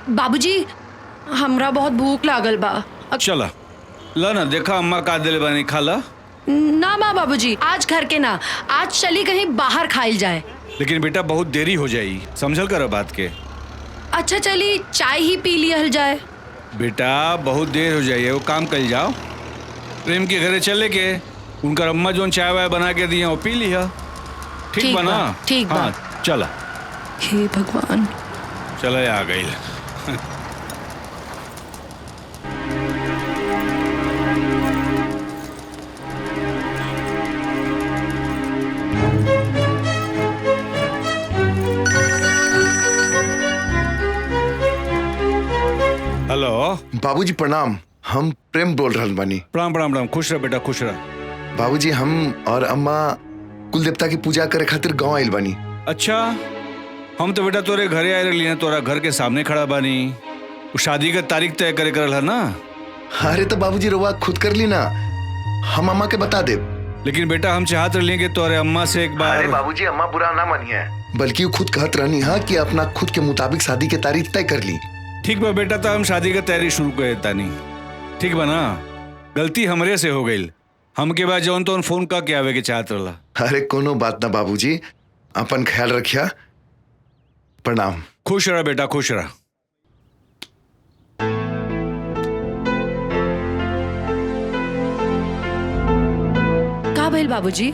बाबूजी, हमरा बहुत भूख लागल बा। चला ला ना, देखा अम्मा का दिल बनी, खा ला। ना माँ बाबूजी, आज घर के ना, आज चली कहीं बाहर खाइल जाए। लेकिन बेटा बहुत देरी हो जाई, समझल कर बात के। अच्छा चली चाय ही पी लिया जाए। बेटा बहुत देर हो जाइए, वो काम कर जाओ। प्रेम के घरे चले के उनका अम्मा जो चाय वाय बना के दिया वो पी लिया। ठीक बना? ठीक बा। हाँ चला। हे भगवान, चला आ गई। हेलो बाबूजी प्रणाम, हम प्रेम बोल रहा बानी। प्रणाम प्रणाम प्रणाम, खुश रह बेटा, खुश रह। बाबूजी हम और अम्मा कुल देवता की पूजा करे खातिर गांव आइल बानी। अच्छा, हम तो बेटा तोरे घरे आए रही, तोरा घर के सामने खड़ा बानी। वो शादी का तारीख तय करे करल है ना। अरे तो बाबूजी रवा खुद कर ली ना, हम अम्मा के बता दे। लेकिन बेटा हम चाहत रही कि तोरे अम्मा से एक बार। अरे बाबूजी अम्मा बुरा ना मानिए, बल्कि वो खुद कहत रहनी है कि अपना खुद के मुताबिक शादी की तारीख तय कर ली। ठीक बा बेटा, तो हम शादी का तैयारी शुरू कर देता नहीं। ठीक बा ना, गलती हमरे से हो गई। हमके बाद जौन तो फोन का के आवे के चाहत रहा। अरे कोनो बात ना बाबूजी, अपन ख्याल रखिया। प्रणाम। खुश रह बेटा, खुश रह। का भइल बाबूजी?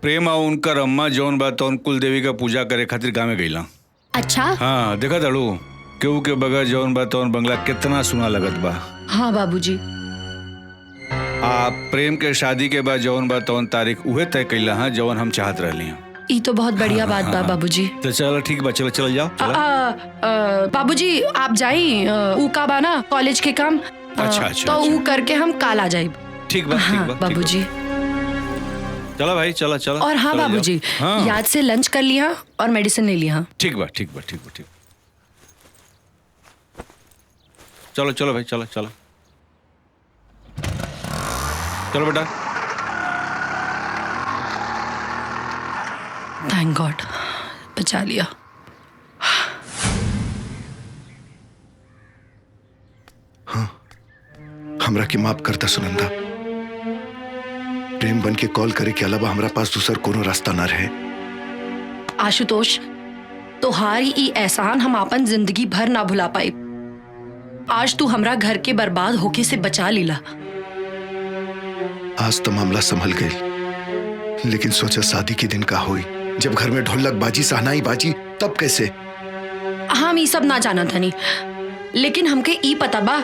प्रेम और उनकर अम्मा जौन बा तौन कुल देवी का पूजा करे खातिर गाँव में गईला। अच्छा? हाँ देखा दड़ू, केहू के बगैर जौन बा तौन बंगला कितना सुना लगत बा। हाँ बाबूजी, आप प्रेम के शादी के बाद जौन बा तौन तारीख उहे तय कैला हाँ जौन हम चाहत रहली हैं। ई तो बहुत बढ़िया बात बा बाबूजी। तो चलो ठीक बा, चलो चलो जाओ चलो। बाबूजी आप जाई ऊ का बा ना कॉलेज के काम। अच्छा, तो ऊ करके हम काल आ जाइब। ठीक बा ठीक बा बाबूजी। चलो भाई चलो चलो। और हाँ चलो बाबूजी जाओ। हाँ याद से लंच कर लिया और मेडिसिन ले लिया। ठीक बा ठीक बा ठीक बा ठीक। चलो चलो भाई चलो चलो चलो बेटा। थैंक गॉड बचा लिया। हमरा के माफ करता सुनंदा। प्रेम बन के कॉल करे के अलावा हमरा पास दूसर कोनो रास्ता ना रहे। आशुतोष तोहारी ई एहसान हम अपन जिंदगी भर ना भुला पाई। आज तू हमरा घर के बर्बाद होके से बचा लीला। आज तो मामला संभल गई, लेकिन सोचा शादी के दिन का हुई जब घर में ढोलक बाजी सहनाई बाजी तब कैसे। हम ई सब ना जाना धनी, लेकिन हमके ई पता बा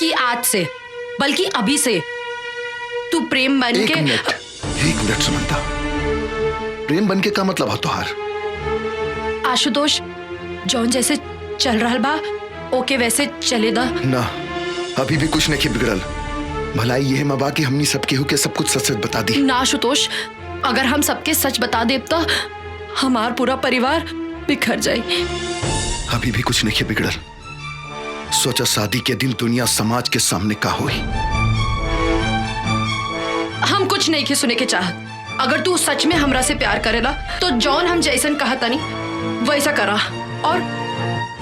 कि आज से बल्कि अभी से तू प्रेम बन के। एक मिनट सुनंदा, प्रेम बन के का मतलब है तुहार? आशुतोष जौन जैसे चल रहा बा ओके वैसे चले दा ना। अभी भी कुछ नहीं बिगड़ल। भलाई यह मबा कि हमनी सब केहू के सब कुछ सच सच बता दी ना। आशुतोष अगर हम सबके सच बता देब तो हमार पूरा परिवार बिखर जाए। अभी भी कुछ नहीं बिगड़ल। सोचा शादी के दिन दुनिया समाज के सामने का हुई। हम कुछ नहीं के सुने के चाहत। अगर तू सच में हमरा से प्यार करेला तो जॉन हम जैसन कहा तनी वैसा करा, और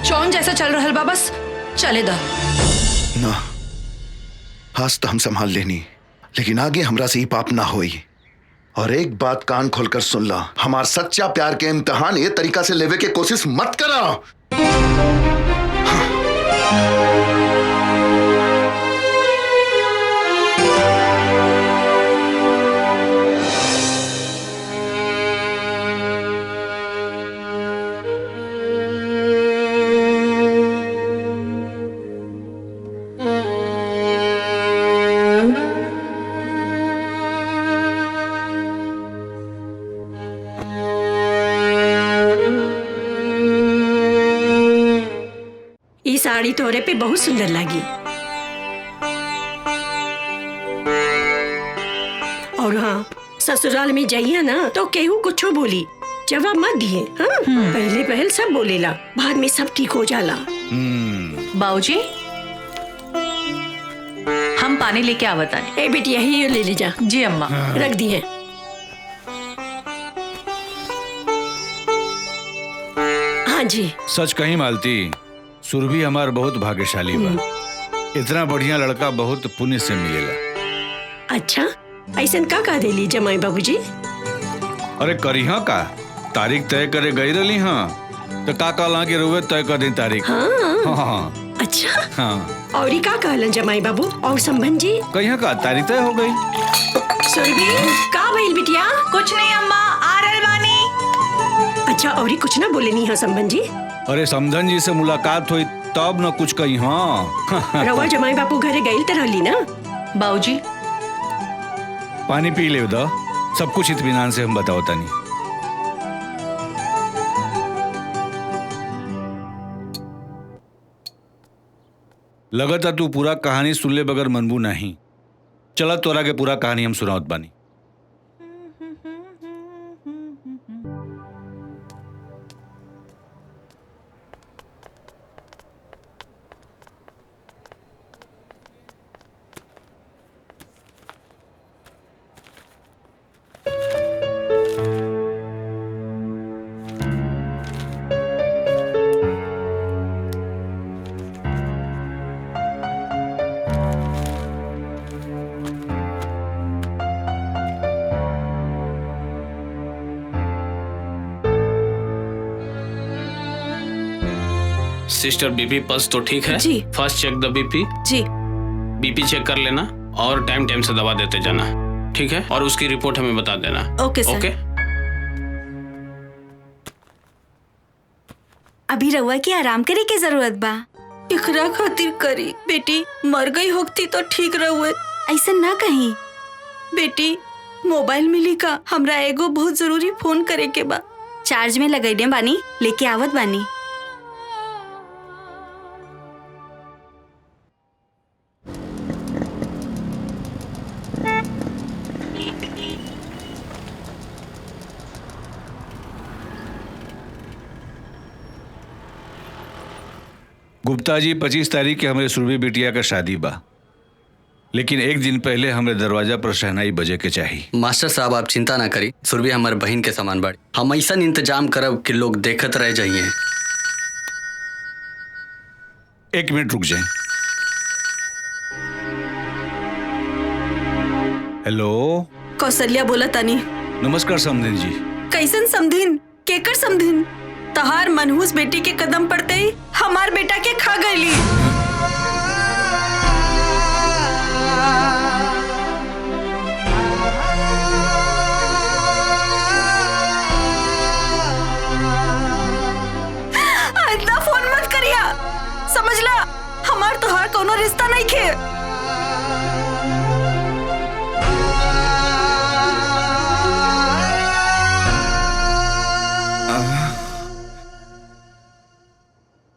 जॉन जैसा चल रहा बा बस चले दा ना। आज तो हम संभाल लेनी, लेकिन आगे हमरा से ही पाप ना होई। और एक बात कान खोलकर सुन ला, हमार सच्चा प्यार के इम्तिहान ये तरीका से लेवे के कोशिश मत करा। ये साड़ी तोरे पे बहुत सुंदर लगी। और हाँ, ससुराल में जाइए ना तो केहू कुछ बोली जवाब मत दिए। हाँ? पहले पहल सब बोलेला, बाद में सब ठीक हो जाला। बाबूजी हम पानी लेके आवता है। ए बेटी यही ले ले जा। जी अम्मा। रख दिए। हाँ जी। सच कहीं मालती, सुरभि हमार बहुत भाग्यशाली बा। इतना बढ़िया लड़का बहुत पुण्य से मिलेला। अच्छा ऐसन का कह देली जमाई बाबूजी? अरे करिहा का, तारीख तय करे गई रही हाँ तो का कहला कि रुए तय कर दी तारीख। हाँ। हाँ। अच्छा हाँ। और ही का कहलन जमाई बाबू और संबंध जी? कहीं का तारीख तय हो गई। सुरभि का भइल बिटिया? कुछ नहीं अम्मा, आ रहल बानी। अच्छा और ही कुछ ना बोले नहीं है संबंध जी? अरे समधन जी से मुलाकात हुई तब न कुछ कही। हाँ। रवा जमाई बापू घरे गई तरह ली ना। बाबूजी पानी पी ले दो, सब कुछ इत्मीनान से हम बताओ तनी। लगता तू पूरा कहानी सुन ले बगैर मनबू नहीं। चला तोरा के पूरा कहानी हम सुनावत बानी। सिस्टर बीपी पल्स तो ठीक है? जी। फर्स्ट चेक द बीपी। जी। बीपी चेक कर लेना और टाइम टाइम से दवा देते जाना, ठीक है? और उसकी रिपोर्ट हमें बता देना। ओके सर। ओके। अभी रउआ की आराम करे की जरूरत बा। इकरा खातिर करी बेटी, मर गई होती तो ठीक रहुए, ऐसा ना कहीं। बेटी मोबाइल मिली का, हमरा एगो बहुत जरूरी फोन करे के बा। चार्ज में लगैले बानी, लेके आवत बानी। गुप्ता जी 25 तारीख के हमारे सुरभि बिटिया का शादी बा, लेकिन एक दिन पहले हमारे दरवाजा पर शहनाई बजे के चाहिए। मास्टर साहब आप चिंता ना करी, सुरभि हमारे बहन के समान बाड़ी। हम ऐसा इंतजाम करब कि लोग देखत रह जाइए। 1 मिनट रुक जाए। हेलो, कौशल्या बोला तानी। नमस्कार समधिन जी। कैसन समधिन? केकर समधिन? तहार मनहूस बेटी के कदम पड़ते ही हमार बेटा के खा गईली। इतना फोन मत करिया, समझला? हमार तोहार कोनो रिश्ता नहीं खे।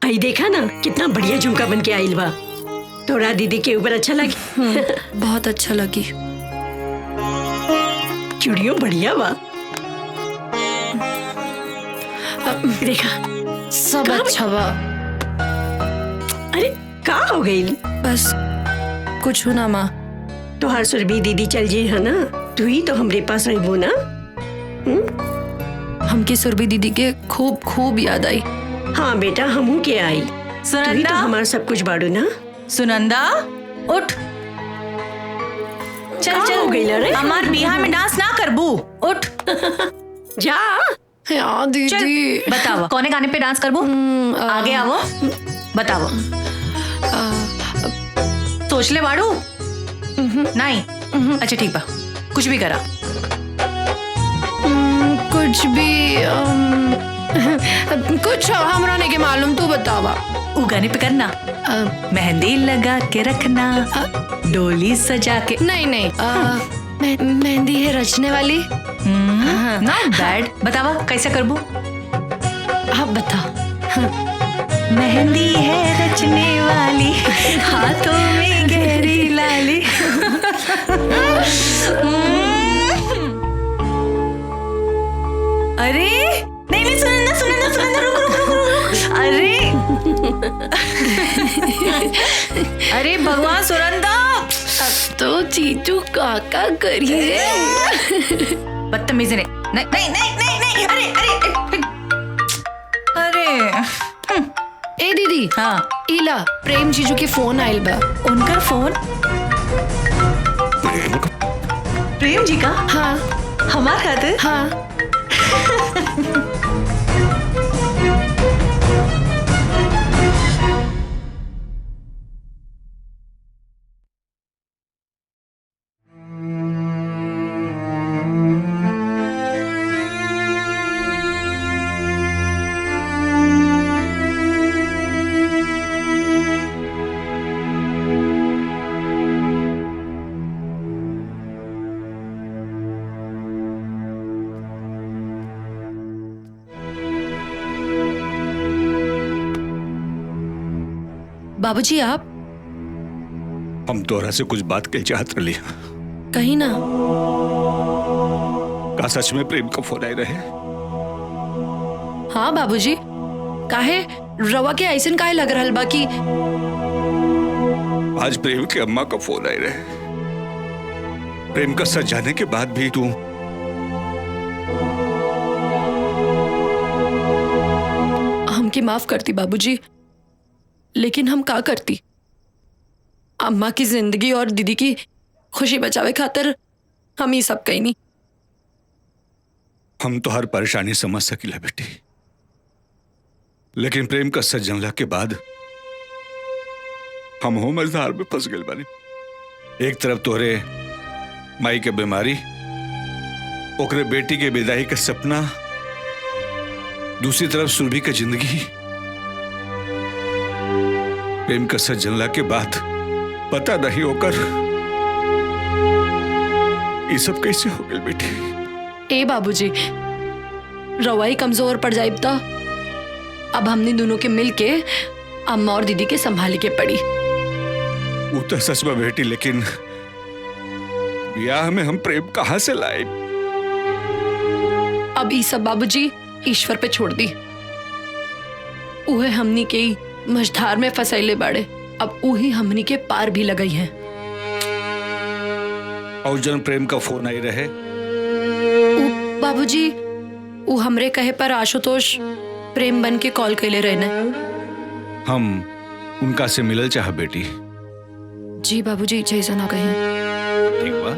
आई देखा ना कितना बढ़िया झुमका बन के आइल बा। तोरा दीदी के ऊपर अच्छा लगी? बहुत अच्छा लगी। चूड़ियों बढ़िया बा। देखा सब अच्छा बा। अरे का हो गई? बस कुछ ना माँ। तोहार सुरभि दीदी चल जी है ना, तू ही तो हमरे पास रहबो ना। हमकी सुरभि दीदी के खूब खूब याद आई। हाँ बेटा, हमू के आई। सुनंदा, तो हमारा सब कुछ बाड़ू ना। सुनंदा उठ, चल चल हो गई रे? हमार बिहार में डांस ना करबू, उठ जा। यार दीदी बताओ कौने गाने पे डांस करबू? आगे आवो, बताओ। सोच ले बाड़ू? नहीं? अच्छा ठीक बा, कुछ भी करा। कुछ भी कुछ हमरा नहीं के मालूम, तू बतावा। वो गाने पे करना, मेहंदी लगा के रखना, डोली सजा के। नहीं नहीं, मेहंदी है रचने वाली। Not bad. बतावा कैसे करबू? आप बता। मेहंदी है रचने वाली, हाथों में गहरी लाली। अरे नहीं नहीं, सुनंदा सुनंदा सुनंदा, रुक रुक रुक रुक। अरे अरे भगवान सुनंदा, तो चीचू काका करिए। बदतमीज ने। नहीं नहीं नहीं नहीं नहीं, अरे अरे अरे। ए दीदी। हाँ इला प्रेम जीजू के फोन आइल बा। उनका फोन? प्रेम जी का? हाँ। हमार खातिर? हाँ। बाबूजी आप? हम तोरा से कुछ बात कह चाहत रही। कहीं ना। का सच में प्रेम का फोन आए रहे? हाँ बाबूजी, काहे रवा के ऐसन काहे लग रहल बा कि? आज प्रेम के अम्मा का फोन आए रहे। प्रेम का सच जाने के बाद भी तू हमके माफ करती बाबूजी, लेकिन हम का करती? अम्मा की जिंदगी और दीदी की खुशी बचावे खातिर हम ही सब कहीं नहीं। हम तो हर परेशानी समझ सकीला बेटी, लेकिन प्रेम का सच जानला के बाद हम हो मजदार में फंस गए बानी। एक तरफ तोहरे माई के बीमारी, ओकरे बेटी के विदाई का सपना, दूसरी तरफ सुरभि का जिंदगी। प्रेम का सच जानला के बाद पता नहीं होकर ये सब कैसे हो गए बेटी? ए बाबूजी, रवाई कमजोर पड़ जाए तो अब हमने दोनों के मिल के अम्मा और दीदी के संभाले के पड़ी। वो तो सच में बेटी, लेकिन ब्याह में हम प्रेम कहाँ से लाए? अब ई सब बाबूजी ईश्वर पे छोड़ दी। उहे हमनी के ही मझधार में फसैले बाड़े, अब उही हमनी के पार भी लगई है। और जन प्रेम का फोन आई रहे? बाबूजी वो हमरे कहे पर आशुतोष प्रेम बन के कॉल कैले रहने। हम उनका से मिलल चाह बेटी। जी बाबूजी, जैसा ना कहीं। ठीक बा।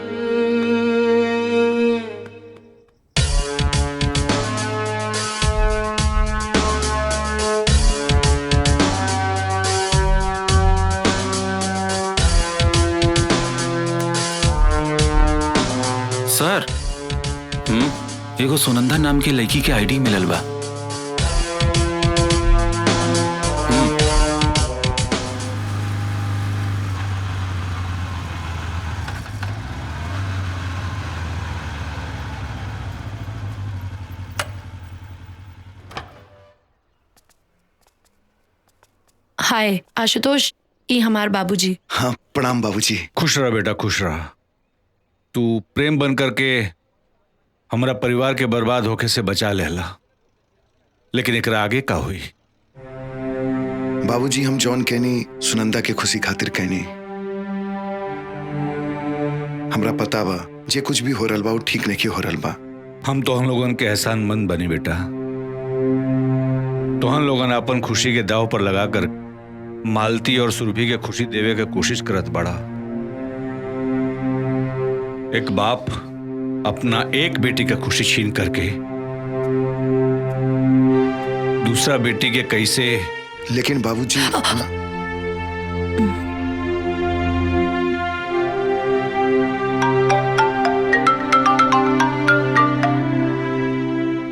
सर, एगो सुनंदा नाम की लड़की के आईडी मिलल बा। हाय आशुतोष, ये हमार बाबूजी। हाँ प्रणाम बाबूजी। खुश रहा बेटा, खुश रहा। तू प्रेम बन करके हमारा परिवार के बर्बाद होके से बचा लेला, लेकिन एकरा आगे का हुई? बाबूजी हम जॉन कहनी सुनंदा के खुशी खातिर कहनी। हमरा पता बा जे कुछ भी हो रहल बा वो ठीक नहीं हो रहल बा। हम तो हम लोगन के एहसानमंद बनी बेटा। तो हम लोगन अपन खुशी के दाव पर लगाकर मालती और सुरभि के खुशी देवे के कोशिश करत बड़ा। एक बाप अपना एक बेटी का खुशी छीन करके दूसरा बेटी के कैसे। लेकिन बाबूजी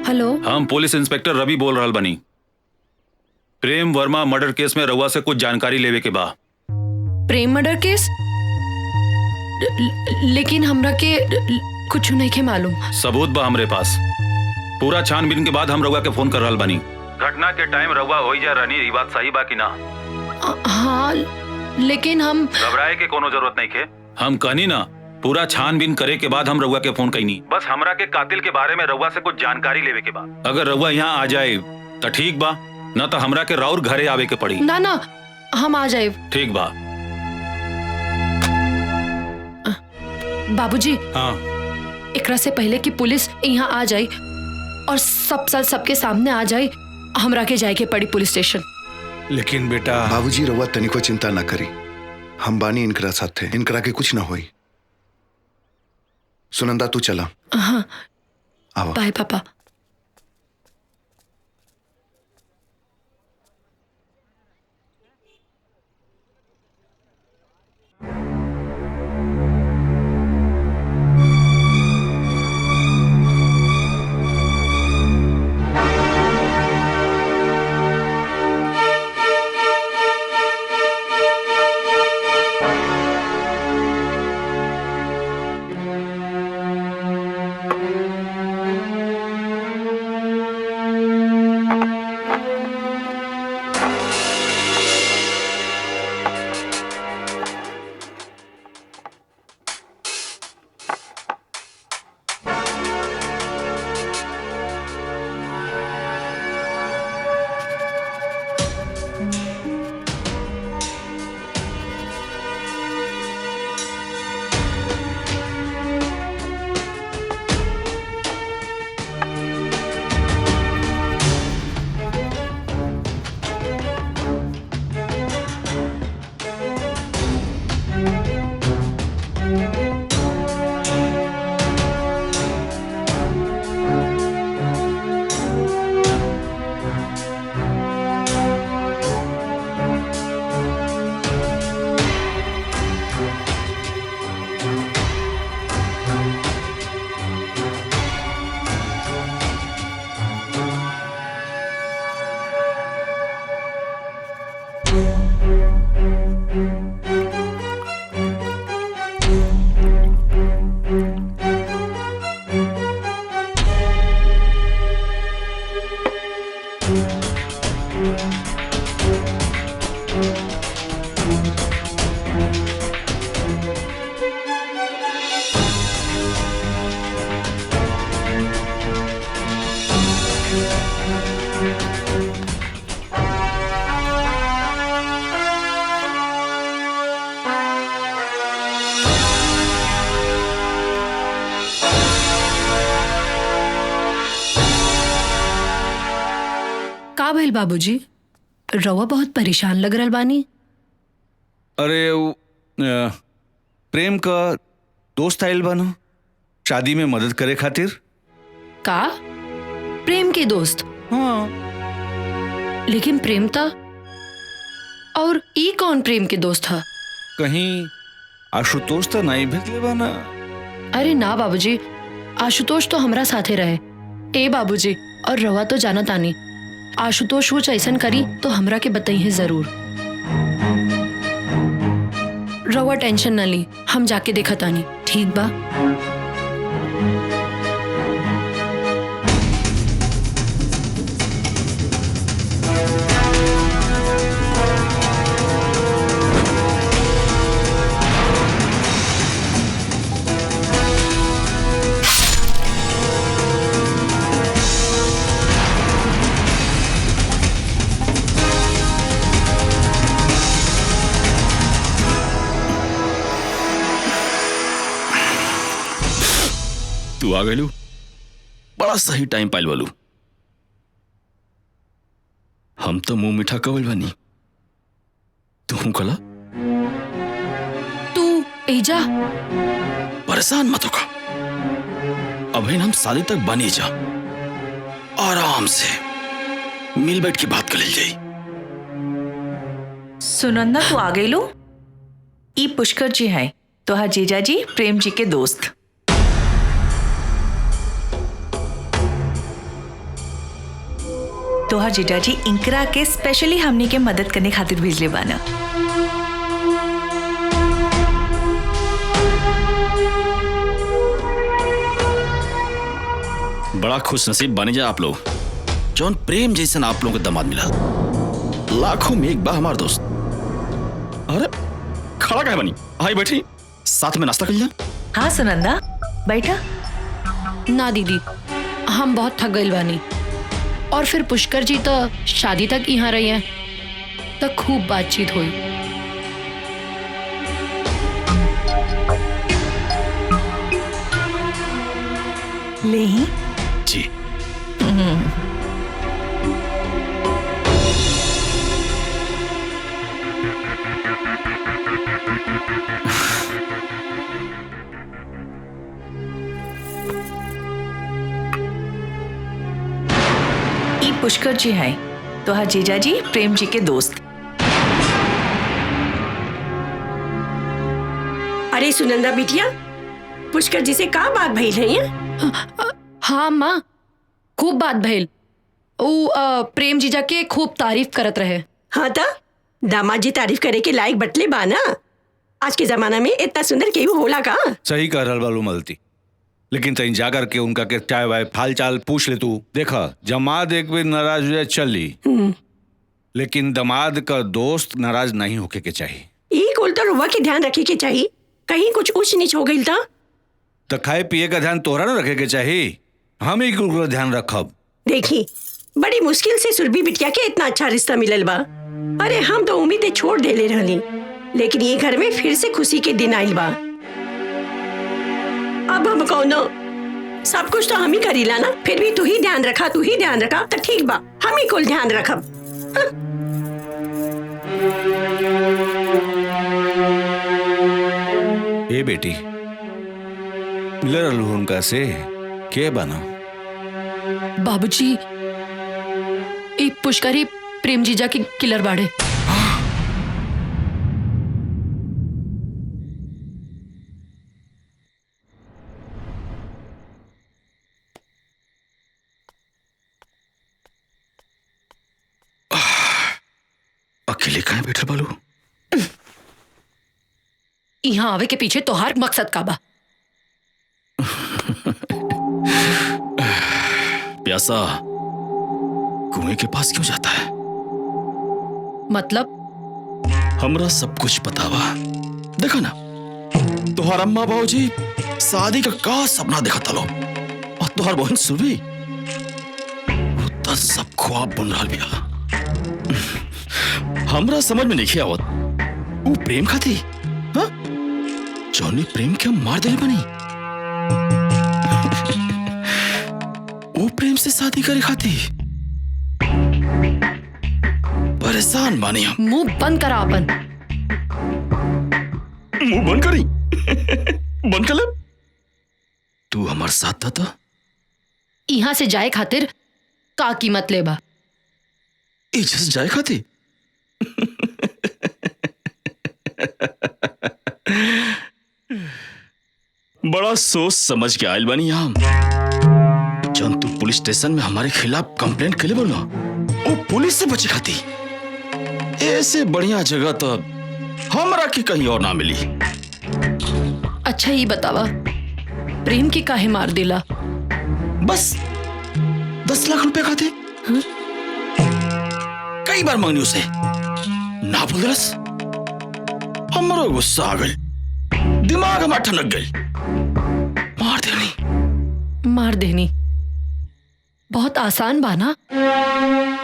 हेलो, हम पुलिस इंस्पेक्टर रवि बोल रहा बनी। प्रेम वर्मा मर्डर केस में रउआ से कुछ जानकारी लेवे के बा। प्रेम मर्डर केस? लेकिन हमरा के कुछ नहीं के मालूम। सबूत बा हमरे पास। पूरा छानबीन के बाद हम रउआ के फोन कर रहल बानी। घटना के टाइम रउआ होई जा रहनी, ये बात सही बा कि ना? हाँ, लेकिन हम घबराए के कोनो जरूरत नहीं के। हम कहनी ना, पूरा छानबीन करे के बाद हम रउआ के फोन कईनी। बस हमरा के कातिल के बारे में रउआ से कुछ जानकारी लेवे के बा। अगर रउआ यहाँ आ जाए तो ठीक बा, ना तो हमरा के राउर घरे आवे के पड़ी। ना ना, हम आ जाए। ठीक बा। बाबूजी, हाँ, एकरा से पहले कि पुलिस यहाँ आ जाए और सबके सामने आ जाए, हमरा के जाए के पड़ी पुलिस स्टेशन। लेकिन बेटा बाबूजी रउआ तनिको चिंता ना करी, हम बानी इनकरा साथे, इनकरा के कुछ ना होई। सुनंदा तू चला। हाँ, आओ। बाय पापा। का भइल बाबूजी? रवा बहुत परेशान लग रहल बानी। अरे प्रेम का दोस्त आयल बानो शादी में मदद करे खातिर। का? प्रेम के दोस्त? हाँ। लेकिन प्रेम था और ई कौन प्रेम के दोस्त था? कहीं आशुतोष तो नहीं भेजले बाना? अरे ना बाबूजी, आशुतोष तो हमरा साथे रहे। ए बाबूजी, और रवा तो जाना तानी, आशुतोष वो ऐसन करी तो हमरा के बताइए जरूर। रवा टेंशन न ली, हम जाके देखा तानी, ठीक बा? तू आ गलू, बड़ा सही टाइम पाइल वालू। हम तो मुंह मीठा कवल बनी, तू कला तू एजा परेशान मत होगा। अभी हम शादी तक बनी जा, आराम से मिल बैठ के बात कर ले जाई। सुनंदा तू आ गई लो। ई पुष्कर जी हैं, तोहार जीजा जी प्रेम जी के दोस्त। तोहार जीजा जी इंकरा के स्पेशली हमनी के मदद करने खातिर भेजले बाना। बड़ा खुश नसीब बने जा आप लोग, जौन प्रेम जैसन आप लोगों को दामाद मिला। लाखों में एक बा हमार दोस्त। अरे खड़ा काहे बनी? आई बैठी, साथ में नाश्ता कर लिया। हाँ सुनंदा, बैठा। ना दीदी, हम बहुत थक गइल बानी, और फिर पुष्कर जी तो शादी तक यहाँ रही हैं, तो खूब बातचीत हुई। ले ही जी। ई पुष्कर जी हैं, तोहार जीजा जी प्रेम जी के दोस्त। अरे सुनंदा बिटिया, पुष्कर जी से का बात भइल है? हाँ माँ, खूब बात भइल। वो प्रेम जीजा के खूब तारीफ करत रहे। हाँ ता दामाद जी तारीफ करे के लायक बटले बाना। आज के जमाना में इतना सुंदर केहू होला का? सही कह रहल बालू मलती, लेकिन तई जा करके उनका के चाय वाय हाल चाल पूछ ले। तू देखा, जमात एक बार नाराज हो जाए चली, लेकिन दमाद का दोस्त नाराज नहीं होके के चाहिए। ई कुल तो रुआ के ध्यान रखे के चाहिए, कहीं कुछ ऊंच नीच हो गई तो खाए पिए का ध्यान तोहरा न रखे के चाहिए, हम ही कुल ध्यान रखब। देखी, बड़ी मुश्किल से सुरभि बिटिया के इतना अच्छा रिश्ता मिलल बा। अरे हम तो उम्मीदें छोड़ देले रहली, लेकिन ये घर में फिर से खुशी के दिन आइल बा। अब हम कौनो सब कुछ तो हम ही करीला ना, फिर भी तू ही ध्यान रखा तो ठीक बा, हम ही कुल ध्यान रखब। ए बेटी, मिलर उनका से के बना? बाबूजी, ई पुष्कर ही प्रेम जीजा के किलर बाड़े। अकेले कहाँ बैठे बालू? यहाँ आवे के पीछे तोहार मकसद का बा? प्यासा कुएं के पास क्यों जाता है? मतलब हमरा सब कुछ पता बा। देखा ना, तुहार अम्मा बाबूजी शादी का सपना देखा था लो, और तुहार बहन सुरभि वो तो सब ख्वाब बन रहा बिया। हमरा समझ में नहीं आवत वो प्रेम खाती, हाँ? जौनी प्रेम के हम मार दिले बनी, वो प्रेम से शादी करे खाती। परेशान बानी हम। मुंह बंद करा अपन। मुंह बंद करी? बंद कर ले। तू हमारे साथ था तो यहाँ से जाए खातिर का कीमत लेबा? इज्जत से जाए खाती? बड़ा सोच समझ के आयल बनी हम। जब तू पुलिस स्टेशन में हमारे खिलाफ कंप्लेंट के लिए बोलो, वो पुलिस से बची खाती। ऐसे बढ़िया जगह तो हमरा की कहीं और ना मिली। अच्छा ही बतावा, प्रेम की काहे मार दिला? बस 10 लाख रुपए खाते। कई बार मांगनी उसे, ना बोल रस। हमारा गुस्सा आ गई, दिमाग हमारा ठनक गई, मार देनी बहुत आसान बाना।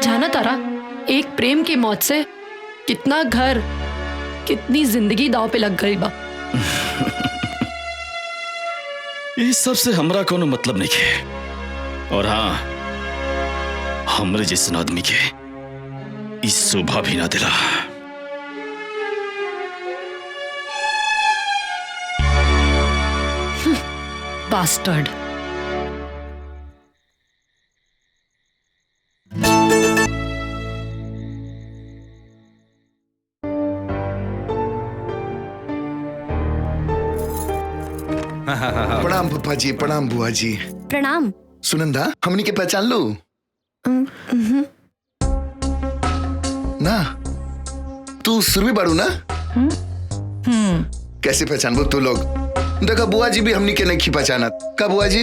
जाना तारा, एक प्रेम की मौत से कितना घर, कितनी जिंदगी दांव पे लग गई बा। इस सब से हमरा कोनो मतलब नहीं है। और हाँ, हमरे जैसे आदमी के इस शोभा भी ना दिला। बास्टर्ड। प्रणाम पप्पा जी, प्रणाम बुआ जी। प्रणाम। सुनंदा, हमनी के पहचान लो ना? तू सुरभि बाड़ू ना? कैसे पहचान बो तू लोग? देखा, बुआ जी भी हमनी के नहीं पहचाना का बुआ जी?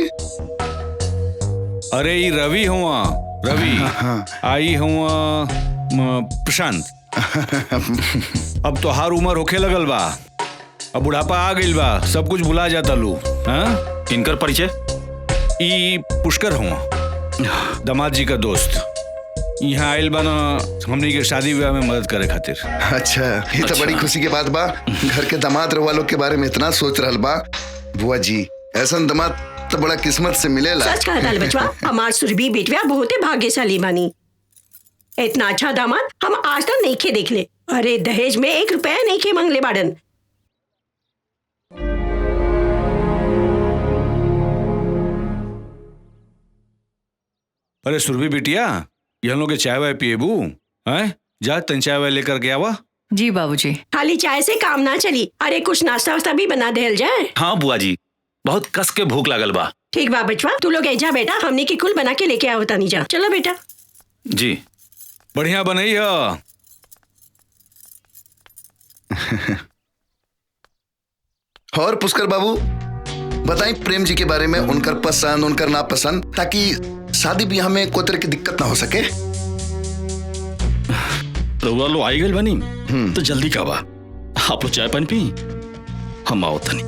अरे ये रवि हुआ, रवि। आई हुआ प्रशांत। अब तो हर उम्र होखे लगल बा, अब बुढ़ापा आ गइल बा, सब कुछ भुला जाता लू। हाँ, इनकर परिचय? ई पुष्कर हुआ, दामाद जी का दोस्त। यहाँ आयल बा ना हमनी के शादी विवाह में मदद करे खातिर। अच्छा, ये तो बड़ी खुशी की बात बा। घर के दामाद वालों के बारे में इतना सोच रहल बा। बुआ जी, ऐसा दामाद तो बड़ा किस्मत से मिलेला। सच कहा दाल बचवा, हमार सुरभि बेटवा बहुत भाग्यशाली बानी। इतना अच्छा दामाद हम आज तक नहीं खे देख ले। अरे दहेज में 1 रुपया नहीं खे मांगले बाड़न। अरे सुरभि बिटिया, ये लोग के चाय वाय पिएबू? हैं? जा तन चाय वाय लेकर के आवा। जी बाबूजी। खाली चाय से काम ना चली, अरे कुछ नाश्ता वास्ता भी बना देल जाए। हाँ बुआ जी, बहुत कस के भूख लागल बा। ठीक बा बचवा, तू लोग जा बेटा, हमने की कुल बना के लेके आओ तानी जा। चलो बेटा। जी बढ़िया बनई है। और पुष्कर बाबू बताएं प्रेम जी के बारे में, उनकर पसंद, उनकर नापसंद, ताकि शादी ब्याह में कोई तरह की दिक्कत ना हो सके। रउआ लो आई गल बनी तो जल्दी का बा, आप लोग चाय पानी पी, हम आओ तनी।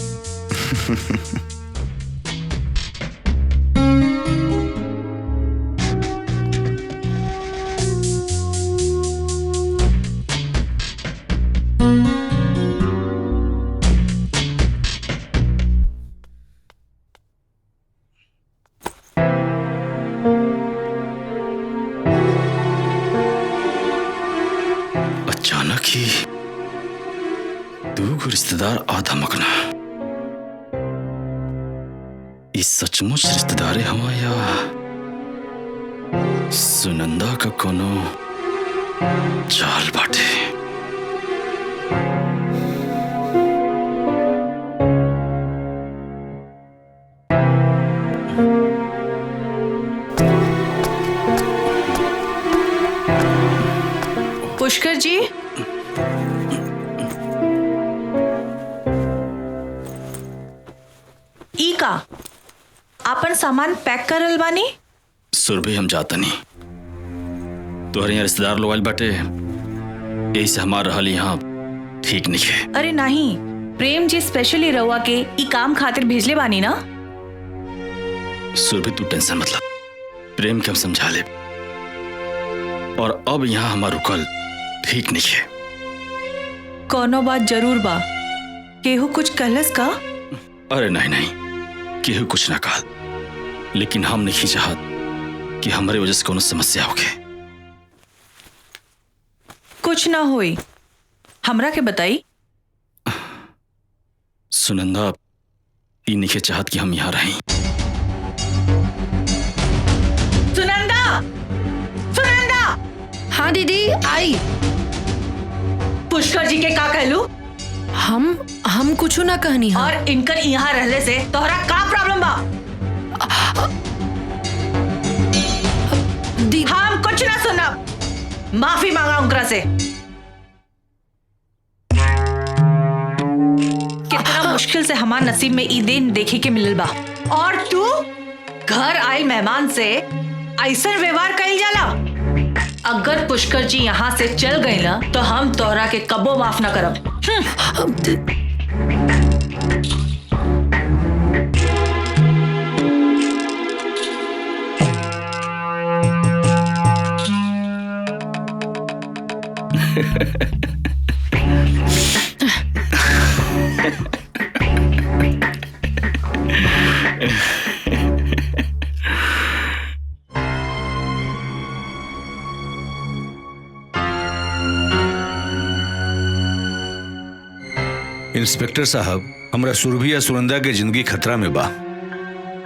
अचानक ही दो रिश्तेदार आधा मकना, इस सचमुच रिश्तेदार हवा या सुनंदा का कोनो चाल बाटे। पुष्कर जी, ई का आपन सामान पैक करल बानी? सुरभि हम जाता नहीं, तोहरे यहाँ रिश्तेदार लोग आइल बाटे, यही से हमार रहल यहाँ ठीक नहीं है। अरे नहीं, प्रेम जी स्पेशली रउआ के ई काम खातिर भेजले बानी ना। सुरभि तू टेंशन मतलब, प्रेम के हम समझा ले, और अब यहाँ हमार रुकल ठीक नहीं है। कोनो बात जरूर बा, केहू कुछ कहलस का? अरे नहीं नहीं, केहू कुछ ना कहल, लेकिन हम नहीं चाहत कि हमारे वजह से कोनो समस्या होगे। कुछ ना होई, हमरा के बताई। सुनंदा ई नहीं चाहत कि हम यहाँ रहें। सुनंदा, सुनंदा। हाँ दीदी आई। पुष्कर जी के का कहलू? हम कुछ ना कहनी है। और इनकर यहाँ रहले से तोहरा का प्रॉब्लम बा? हम कुछ ना सुनब, माफी मांगा उनकरा से। कितना मुश्किल से हमार नसीब में ई दिन देखे के मिलल बा, और तू घर आए मेहमान से ऐसा व्यवहार कइल जाला। अगर पुष्कर जी यहाँ से चल गए ना तो हम तोहरा के कबो माफ ना करब। इंस्पेक्टर साहब, हमरा सुरभि या सुनंदा के जिंदगी खतरा में बा।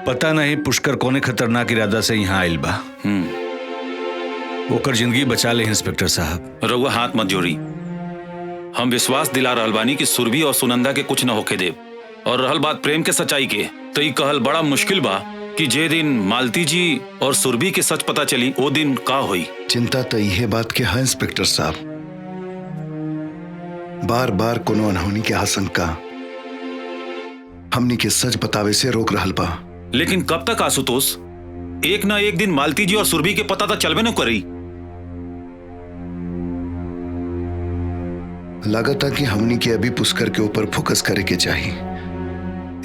पता नहीं पुष्कर कौने खतरनाक इरादा से यहाँ आयल बा। ओकर जिंदगी बचा ले इंस्पेक्टर साहब। रउआ हाथ मत जोड़ी, हम विश्वास दिला रहल बानी कि सुरभि और सुनंदा के कुछ न होके देव। और रहल बात प्रेम के सच्चाई के, तो ई कहल बड़ा मुश्किल बा कि जे दिन मालती जी और सुरभि के सच पता चली वो दिन का हुई। चिंता तो यह बात के है इंस्पेक्टर साहब, बार बार कोनो अनहोनी के आशंका हमनी के सच बतावे से रोक रहल बा। लेकिन कब तक आशुतोष? एक ना एक दिन मालती जी और सुरभि के पता तो चलबे न करी। लगता कि हमनी के अभी पुष्कर के ऊपर फोकस करे के चाहिए।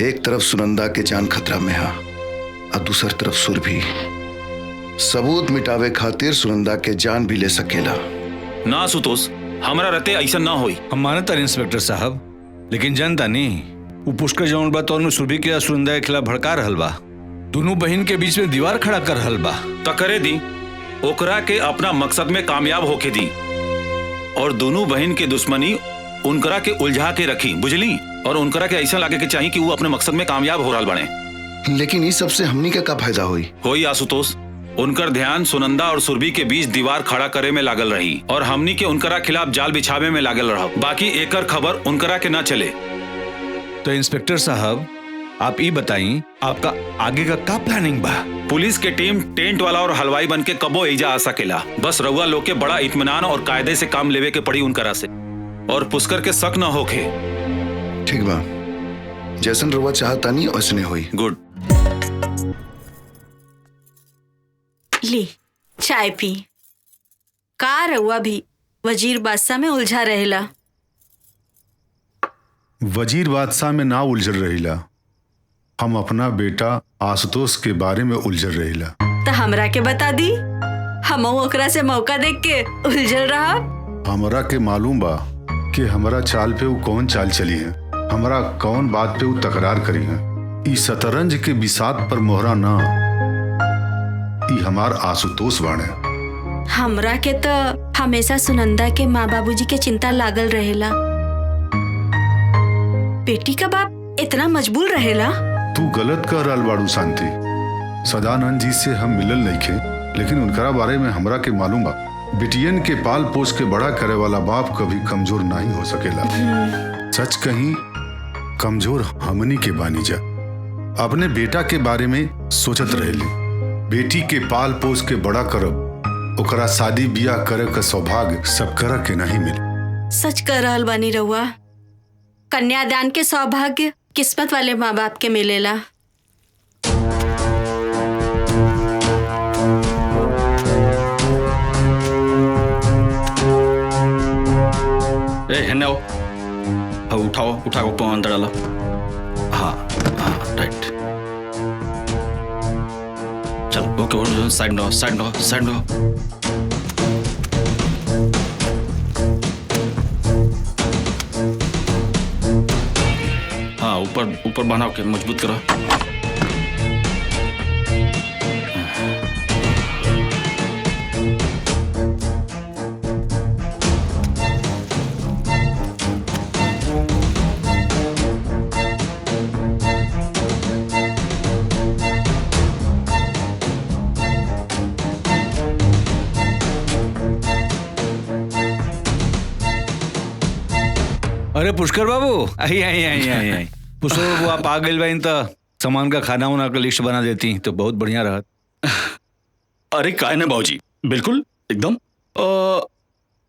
एक तरफ सुनंदा के जान खतरा में है और दूसरी तरफ सुरभि। सबूत मिटावे खातिर सुनंदा के जान भी ले सकेला। ना आशुतोष, हमरा रहते ऐसा ना होई। हम मानता इंस्पेक्टर साहब, लेकिन जानता नहीं वो पुष्कर जौन बा तो सुरभि के सुनंदा के खिलाफ भड़का रहल बा। दोनों बहन के बीच में दीवार खड़ा कर रहल बा। तो करे दी, ओकरा के अपना मकसद में कामयाब होके दी, और दोनों बहन के दुश्मनी उनकरा के उलझा के रखी, बुझली? और उनकरा के ऐसा लगे के चाहिए कि वो अपने मकसद में कामयाब हो रहल बने। लेकिन इस सबसे हमनी का फायदा होई आशुतोष? उनकर ध्यान सुनंदा और सुरभि के बीच दीवार खड़ा करे में लागल रही, और हमनी के उनकरा खिलाफ जाल बिछावे में लागल रहा। बाकी एकर खबर उनकरा के ना चले। तो इंस्पेक्टर साहब, आप ये बताइए आपका आगे का क्या प्लानिंग बा? पुलिस के टीम टेंट वाला और हलवाई बन के कबो एजा आ सकेला। बस रउआ लोग के बड़ा इत्मीनान और कायदे से काम लेवे के पड़ी उनकरा से, और पुष्कर के शक न होखे। ठीक बा, जैसन रउआ चाहता नहीं वैसने होई। गुड। ली चाय पी। का रउआ भी वजीर बादशाह में उलझा रहेला? वजीर बादशाह में ना उलझल रहिला, हम अपना बेटा आशुतोष के बारे में उलझल रहिला। तो हमरा के बता दी, हम ओकरा से मौका देख के उलझल रहा। हमरा के मालूम बा कि हमरा चाल पे वो कौन चाल चली है, हमरा कौन बात पे वो तकरार करी है। ई शतरंज के बिसात पर मोहरा ना, ई हमार आशुतोष बाणे। हमरा के तो हमेशा सुनंदा के माँ बाबूजी के चिंता लागल रहेला। बेटी का बाप इतना मजबूर रहेला? तू गलत कह रहल बाड़ू शांति। सदानंद जी से हम मिलल नहीं खे, लेकिन उनकरा बारे में हमरा के मालूम बा। बिटियन के पाल पोस के बड़ा करे वाला बाप कभी कमजोर नहीं हो सकेला। सच कहीं कमजोर हमनी के बानी जा। अपने बेटा के बारे में सोचत रहेली, बेटी के पाल पोस के बड़ा करब, ओकरा शादी बियाह करे का सौभाग्य सब करा के नहीं मिले। सच कह रहल बानी रउआ, कन्यादान के सौभाग्य किस्मत वाले माँ बाप के मिलेला। है ना हाँ उठाओ उठाओ पाँव अंदर डालो हाँ हाँ राइट चलो ओके साइड नो साइड नो साइड नो हाँ ऊपर ऊपर बनाओ के मजबूत करो अरे पुष्कर बाबू आई आई आई आई आई पुष्कर बाबू आप आ गए भाई तो सामान का खाना वाना का लिस्ट बना देती तो बहुत बढ़िया रहा। अरे काय ना बाबूजी बिल्कुल एकदम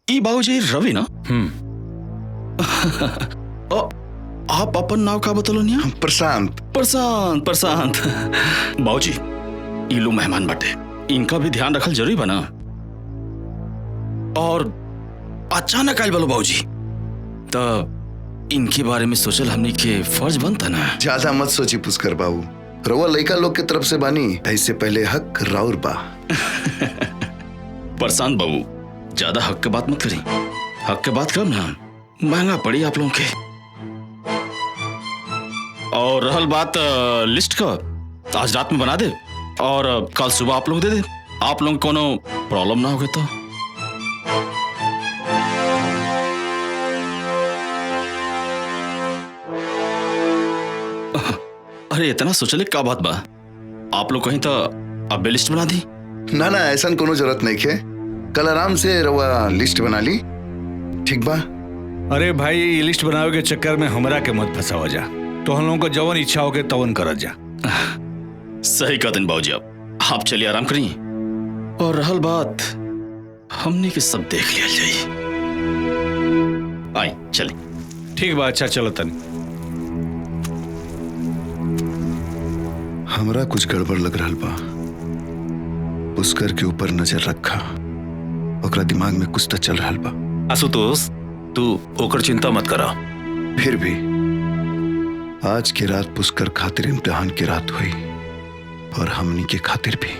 ई बाबूजी रवि ना आप अपन नाव का बतलो नहीं प्रशांत प्रशांत प्रशांत बाबूजी ई लो मेहमान बाटे इनका भी ध्यान रखल जरूरी बना और अचानक आयल बोलो बाबूजी तो इनके बारे में सोचल हमने के फर्ज बनता ना। ज्यादा मत सोची पुष्कर बाबू रउआ लड़का लोग के तरफ से बानी ऐसे पहले हक राउर बा। प्रशांत बाबू ज्यादा हक के बात मत करी हक के बात कब ना महंगा पड़ी आप लोगों के। और रहल बात लिस्ट का आज रात में बना दे और कल सुबह आप लोग दे दे आप लोग कोनो प्रॉब्लम ना होगे तो। अरे इतना सोचले का बात बा आप लोग कहीं तो अब लिस्ट बना दी ना ना ऐसा कोनो जरूरत नहीं है कल आराम से रउआ लिस्ट बना ली ठीक बा। अरे भाई ये लिस्ट बनावे के चक्कर में हमरा के मत फंसावा जा तो हम लोगों को जवन इच्छा हो के तवन करत जा। सही कहते हैं बाबूजी आप चलिए आराम करिए और रहल बात हमने के सब देख लिया जाइए आई चलिए ठीक बा अच्छा चलो तनी हमरा कुछ गड़बड़ लग रहा बा पुष्कर के ऊपर नजर रखा ओकरा दिमाग में कुछ तो चल रहा बा। आशुतोष तू ओकर चिंता मत करा फिर भी आज की रात पुष्कर खातिर इम्तिहान की रात हुई और हमनी के खातिर भी।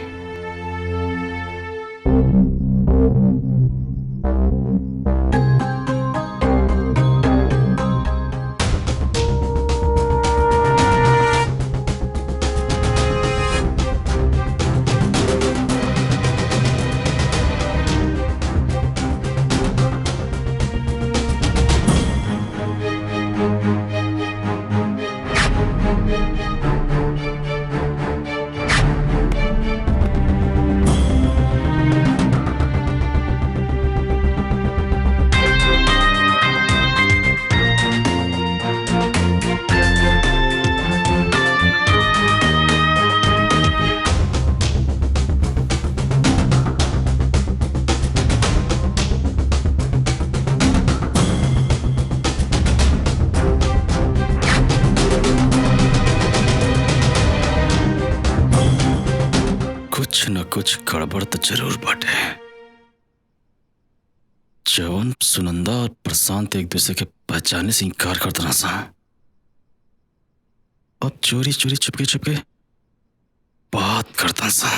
कुछ न कुछ गड़बड़ तो जरूर बाटे। जवन सुनंदा और प्रशांत एक दूसरे के पहचाने से इनकार करते ना सा अब चोरी चोरी चुपके चुपके बात करता सा।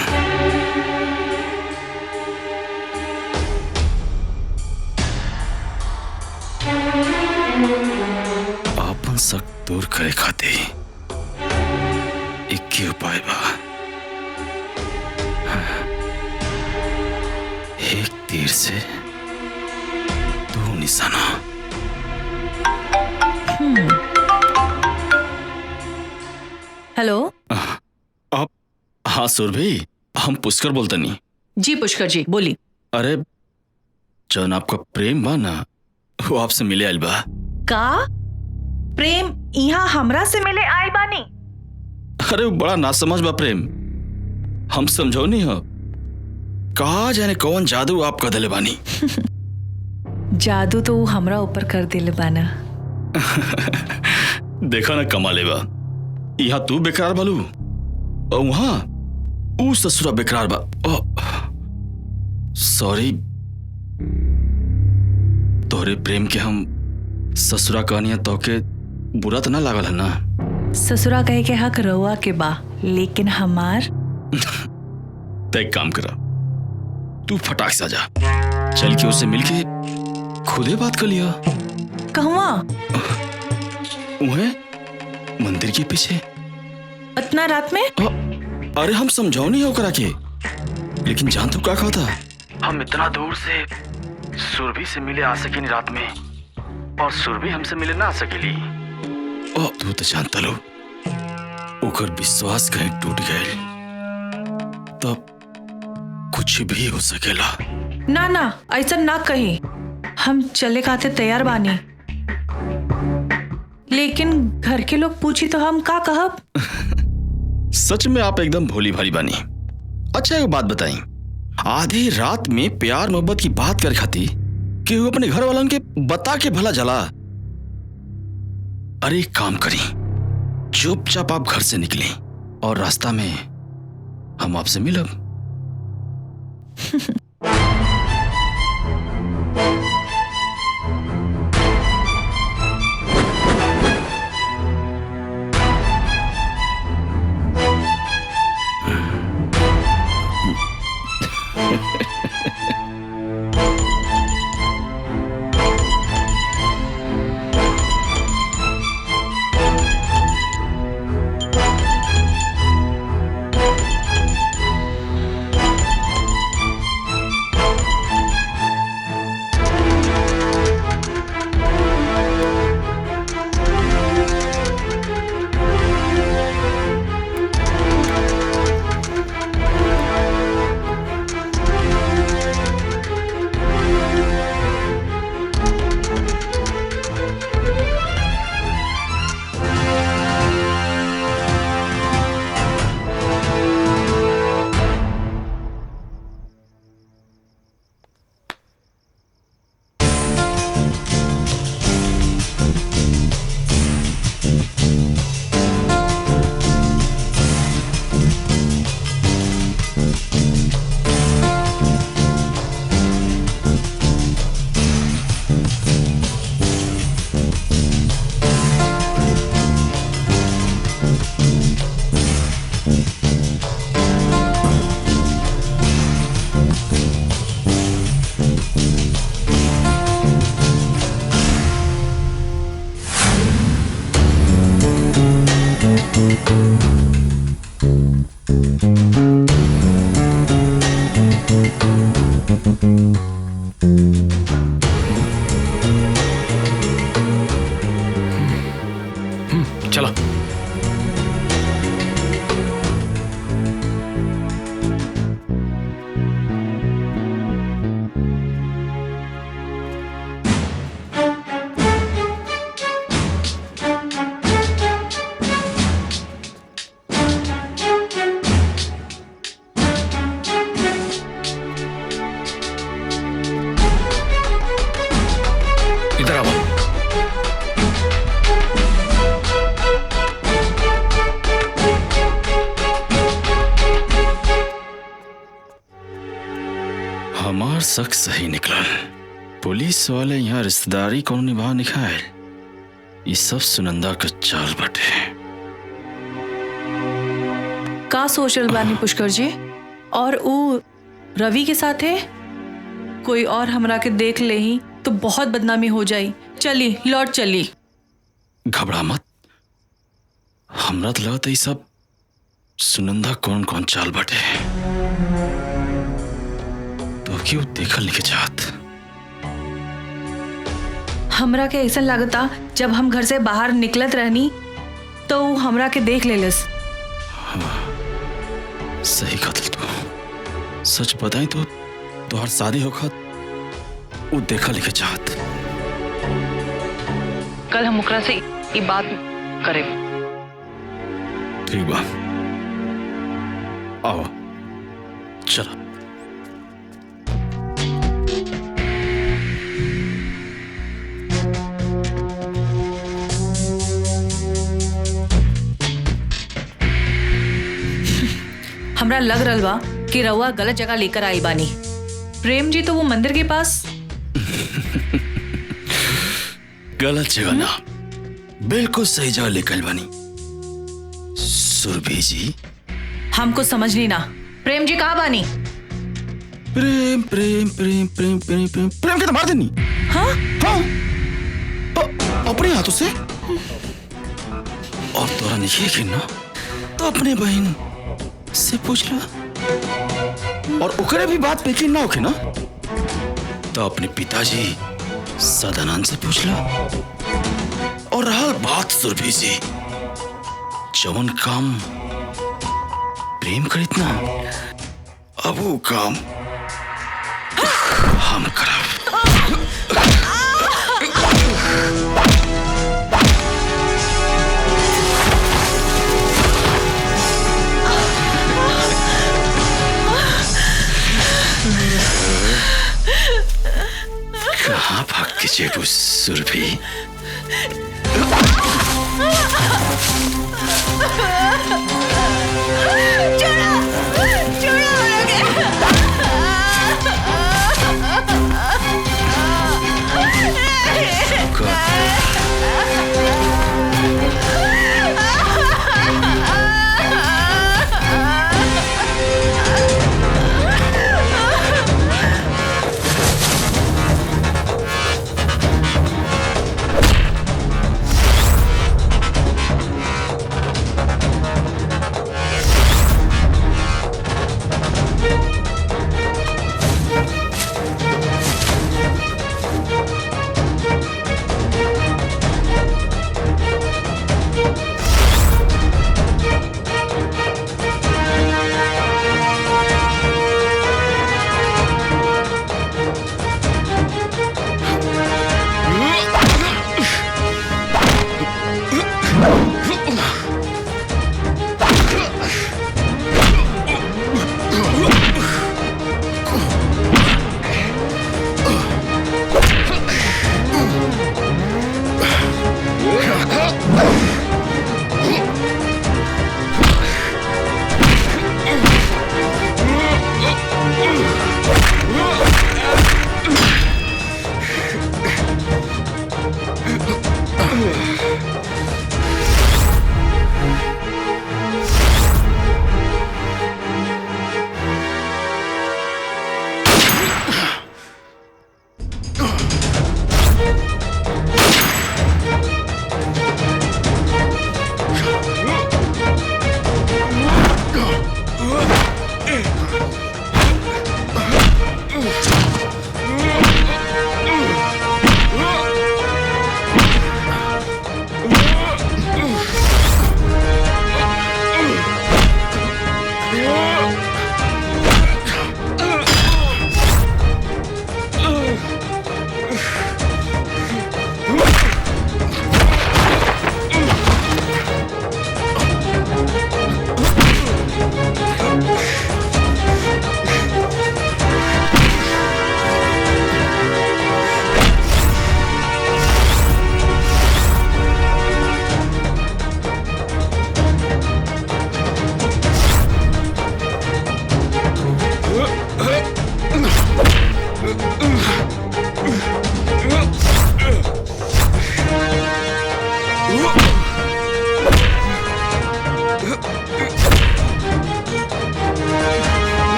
आपन शक दूर करे खाते एक ही उपाय बा एक तीर से दो निशाना। हेलो आप हाँ सुरभि हम पुष्कर बोलते नहीं। जी पुष्कर जी बोली। अरे जौन आपका प्रेम बा ना वो आपसे मिले आइल बा। का प्रेम यहाँ हमरा से मिले आइल बानी? अरे बड़ा नासमझ बा प्रेम हम समझो नहीं हो कहा जाने कौन जादू आप कर दिले बानी। जादू तो वो हमरा ऊपर कर दिले बाना। देखा ना कमाले बा यहाँ तू बेकरार बालू और वहां ऊ ससुरा बेकरार बा। सॉरी तोहरे प्रेम के हम ससुरा कहनिया तो के बुरा तो ना लागल है ना? ससुरा कहे के हक रहुआ के बा, लेकिन हमार तो एक काम करा, तू फटाक से जा, चल के उससे मिलके खुदे बात कर लिया। कहवा? वह मंदिर के पीछे। इतना रात में? अरे हम समझाओ नहीं होकर आके, लेकिन जान तू क्या कहा था? हम इतना दूर से सुरभि से मिले आ सके नहीं रात में, और सुरभि हमसे मिले ना आ सकेली। ओ तू तो जानता लो, ओकर विश्वास कहीं टूट गए तब कुछ भी हो सकेला। ना ना, ऐसा ना कही, हम चले खाते तैयार बानी, लेकिन घर के लोग पूछी तो हम का कहब? सच में आप एकदम भोली भाली बानी। अच्छा एक बात बताई, आधी रात में प्यार मोहब्बत की बात कर खाती कि वो अपने घर वालों के बता के भला जला। अरे एक काम करी, चुपचाप आप घर से निकले और रास्ता में हम आपसे मिलब। चलो। इधर आओ। हमार शक सही निकला। पुलिस वाले यहाँ रिश्तेदारी कौन निभा निकाल, ये सब सुनंदा का चाल बटे। का सोचल बानी पुष्कर जी? और ऊ रवि के साथ है? कोई और हमरा के देख ले ही तो बहुत बदनामी हो जाई। चली लौट चली। घबरा मत, हमरा तो लगता है सब सुनंदा कौन कौन चाल बटे, तो क्यों देखल नहीं के चाहत। हमरा के ऐसा लगता जब हम घर से बाहर निकलत रहनी तो ऊ हमरा के देख लेलस। सही कतल तू। सच बताई तो तोहर शादी होखत वो देखा लिखे चाहत। कल हम ओकरा से ये बात करे। ठीक बा, आओ चलो। हमरा लग रहा बा कि रउआ गलत जगह लेकर आई बानी। प्रेम जी तो वो मंदिर के पास। गलत जगह ना, बिल्कुल सही जगह लेकर बानी। सुरभि जी, हमको समझ नहीं ना, प्रेम जी कहाँ बानी? प्रेम प्रेम प्रेम प्रेम प्रेम प्रेम प्रेम के तो मार देनी। हाँ हाँ, अपने हाथों से। और तोरा नहीं है ना, तो अपने बहन से पूछ लो। और ओकरे भी बात पे ना होके ना, तो अपने पिताजी सदानंद से पूछ लो। और रहल बात सुरभि से, जवन काम प्रेम करित ना, अब वो काम हम करब। कहाँ भाग के जेबू सुरभि?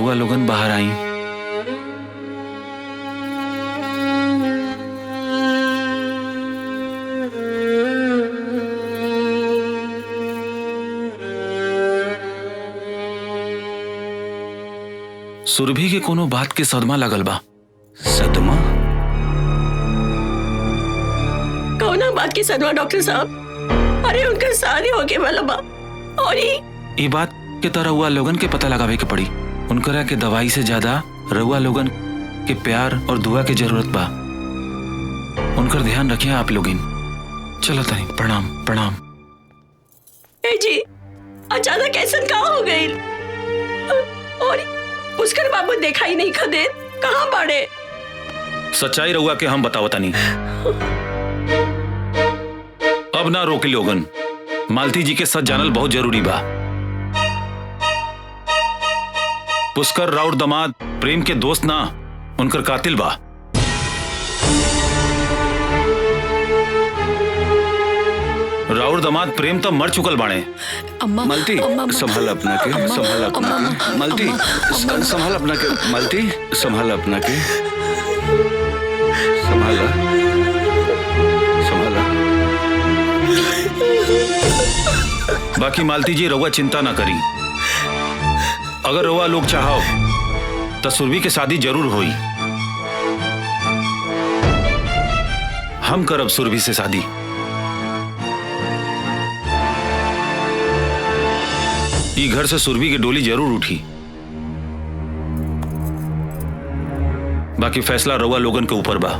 रउआ लोगन बाहर आई। सुरभि के कोनो बात के सदमा लगल बा। सदमा? कौना बात की सदमा डॉक्टर साहब? अरे उनका शादी होके वाला बा और ये बात के तो रउआ लोगन के पता लगावे के पड़ी। उनकरा के दवाई से ज्यादा रउआ लोगन के प्यार और दुआ के जरूरत बा। उनकर ध्यान रखिए आप लोगिन। चलो ताई, प्रणाम प्रणाम। ए जी, अचानक ऐसा कहाँ हो गई? और पुष्कर बाबू देखा ही नहीं खदे, कहाँ पड़े? सच्चाई रउआ के हम बतावता नहीं। अब ना रोके लोगन। मालती जी के सच जानल बहुत जरूरी बा। पुष्कर राउर दमाद प्रेम के दोस्त ना, उनकर कातिल बा। राउर दमाद प्रेम तो मर चुकल बाणे। मलती संभाल अपना के, संभाल अपना के। मलती संभाल अपना के, मलती संभाल अपना के, संभाला संभाला। बाकी मालती जी रउआ चिंता ना करी। अगर रउआ लोग चाहो तो सुरभि के शादी जरूर होई। हम करब सुरभि से शादी। ई घर से सुरभि की डोली जरूर उठी। बाकी फैसला रउआ लोगन के ऊपर बा।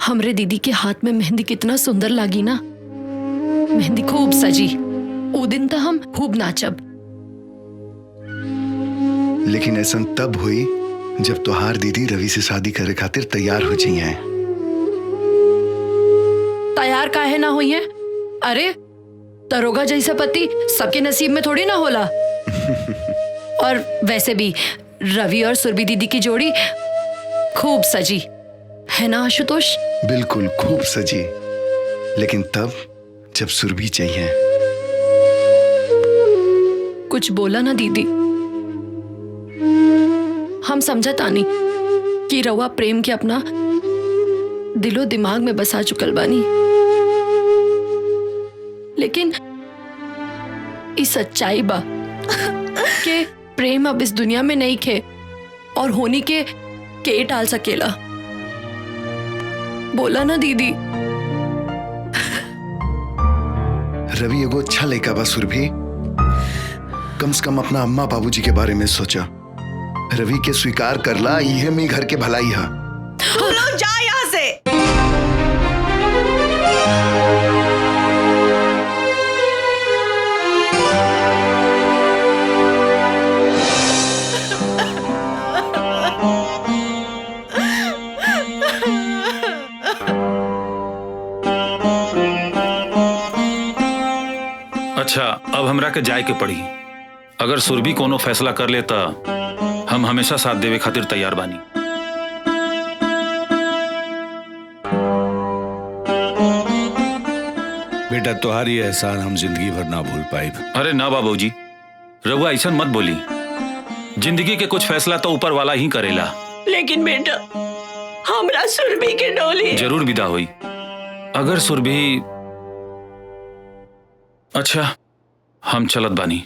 हमरे दीदी के हाथ में मेहंदी कितना सुंदर लागी ना। मेहंदी खूब सजी। वो दिन तो हम खूब नाचब। लेकिन ऐसा तब हुई जब तोहार दीदी रवि से शादी करे खातिर तैयार हो जाई हैं। तैयार काहे ना हुई है? अरे दरोगा जैसा पति सबके नसीब में थोड़ी ना होला। और वैसे भी रवि और सुरभि दीदी की जोड़ी खूब सजी है ना आशुतोष? बिल्कुल खूब सजी। लेकिन तब जब सुरभि चाहिए। कुछ बोला ना दीदी। हम समझा तानी कि रवा प्रेम के अपना दिलो दिमाग में बसा चुकल बानी, लेकिन इस सच्चाई बा कि प्रेम अब इस दुनिया में नहीं खे और होनी के टाल सकेला। बोला ना दीदी। रवि एगो अच्छा लड़का बा सुरभि। कम से कम अपना अम्मा बाबूजी के बारे में सोचा। रवि के स्वीकार करला, यह में घर के भलाई है। तू लोग जा यहाँ से। अच्छा, अब हमरा के जाए के पड़ी। अगर सुरभि कोनो फैसला कर लेता, हम हमेशा साथ देवे खातिर तैयार बानी। बेटा तुम्हारी एहसान हम जिंदगी भर ना भूल पाए। अरे ना बाबूजी, रघुआ ऐसा मत बोली। जिंदगी के कुछ फैसला तो ऊपर वाला ही करेला। लेकिन बेटा, हमरा सुरभि के डोली जरूर विदा हुई। अगर सुरभि, अच्छा हम चलत बानी।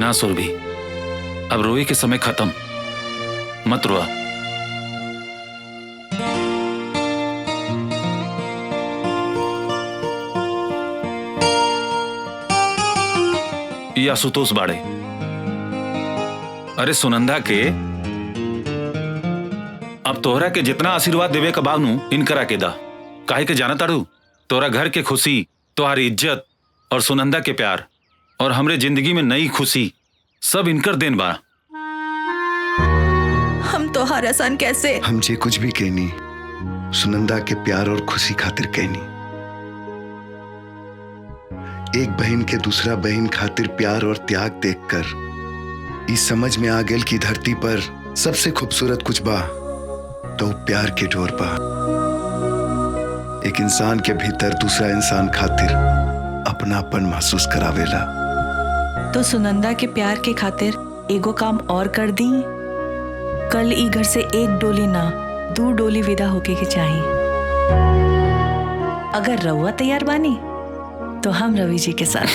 ना सुरभि, अब रोए के समय खत्म, मत रोआ। ये आशुतोष बाड़े। अरे सुनंदा के अब तोहरा के जितना आशीर्वाद देवे का बानू इनकरा के दा। काहे के जाना ताड़ू, तोरा घर के खुशी, तुम्हारी इज्जत और सुनंदा के प्यार और हमरे जिंदगी में नई खुशी सब इनकर देन बा। हम तो हर आसान कैसे हम जे कुछ भी कहनी सुनंदा के प्यार और खुशी खातिर कहनी। एक बहन के दूसरा बहन खातिर प्यार और त्याग देखकर इस समझ में आ गेल कि धरती पर सबसे खूबसूरत कुछ बा तो प्यार के डोर बा। एक इंसान के भीतर दूसरा इंसान खातिर अपनापन महसूस करावेला। तो सुनंदा के प्यार के खातिर एगो काम और कर दी। कल ई घर से एक डोली ना 2 डोली विदा होके के चाहिए। अगर रउआ तैयार बानी तो हम रवि जी के साथ।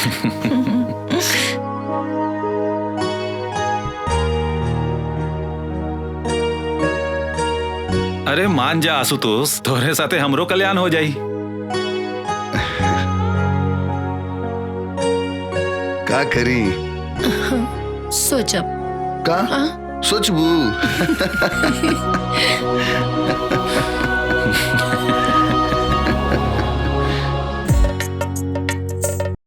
अरे मान जा आशुतोष, तोहरे साथे हमरो कल्याण हो जाई। का करी सोचब का सोचबू।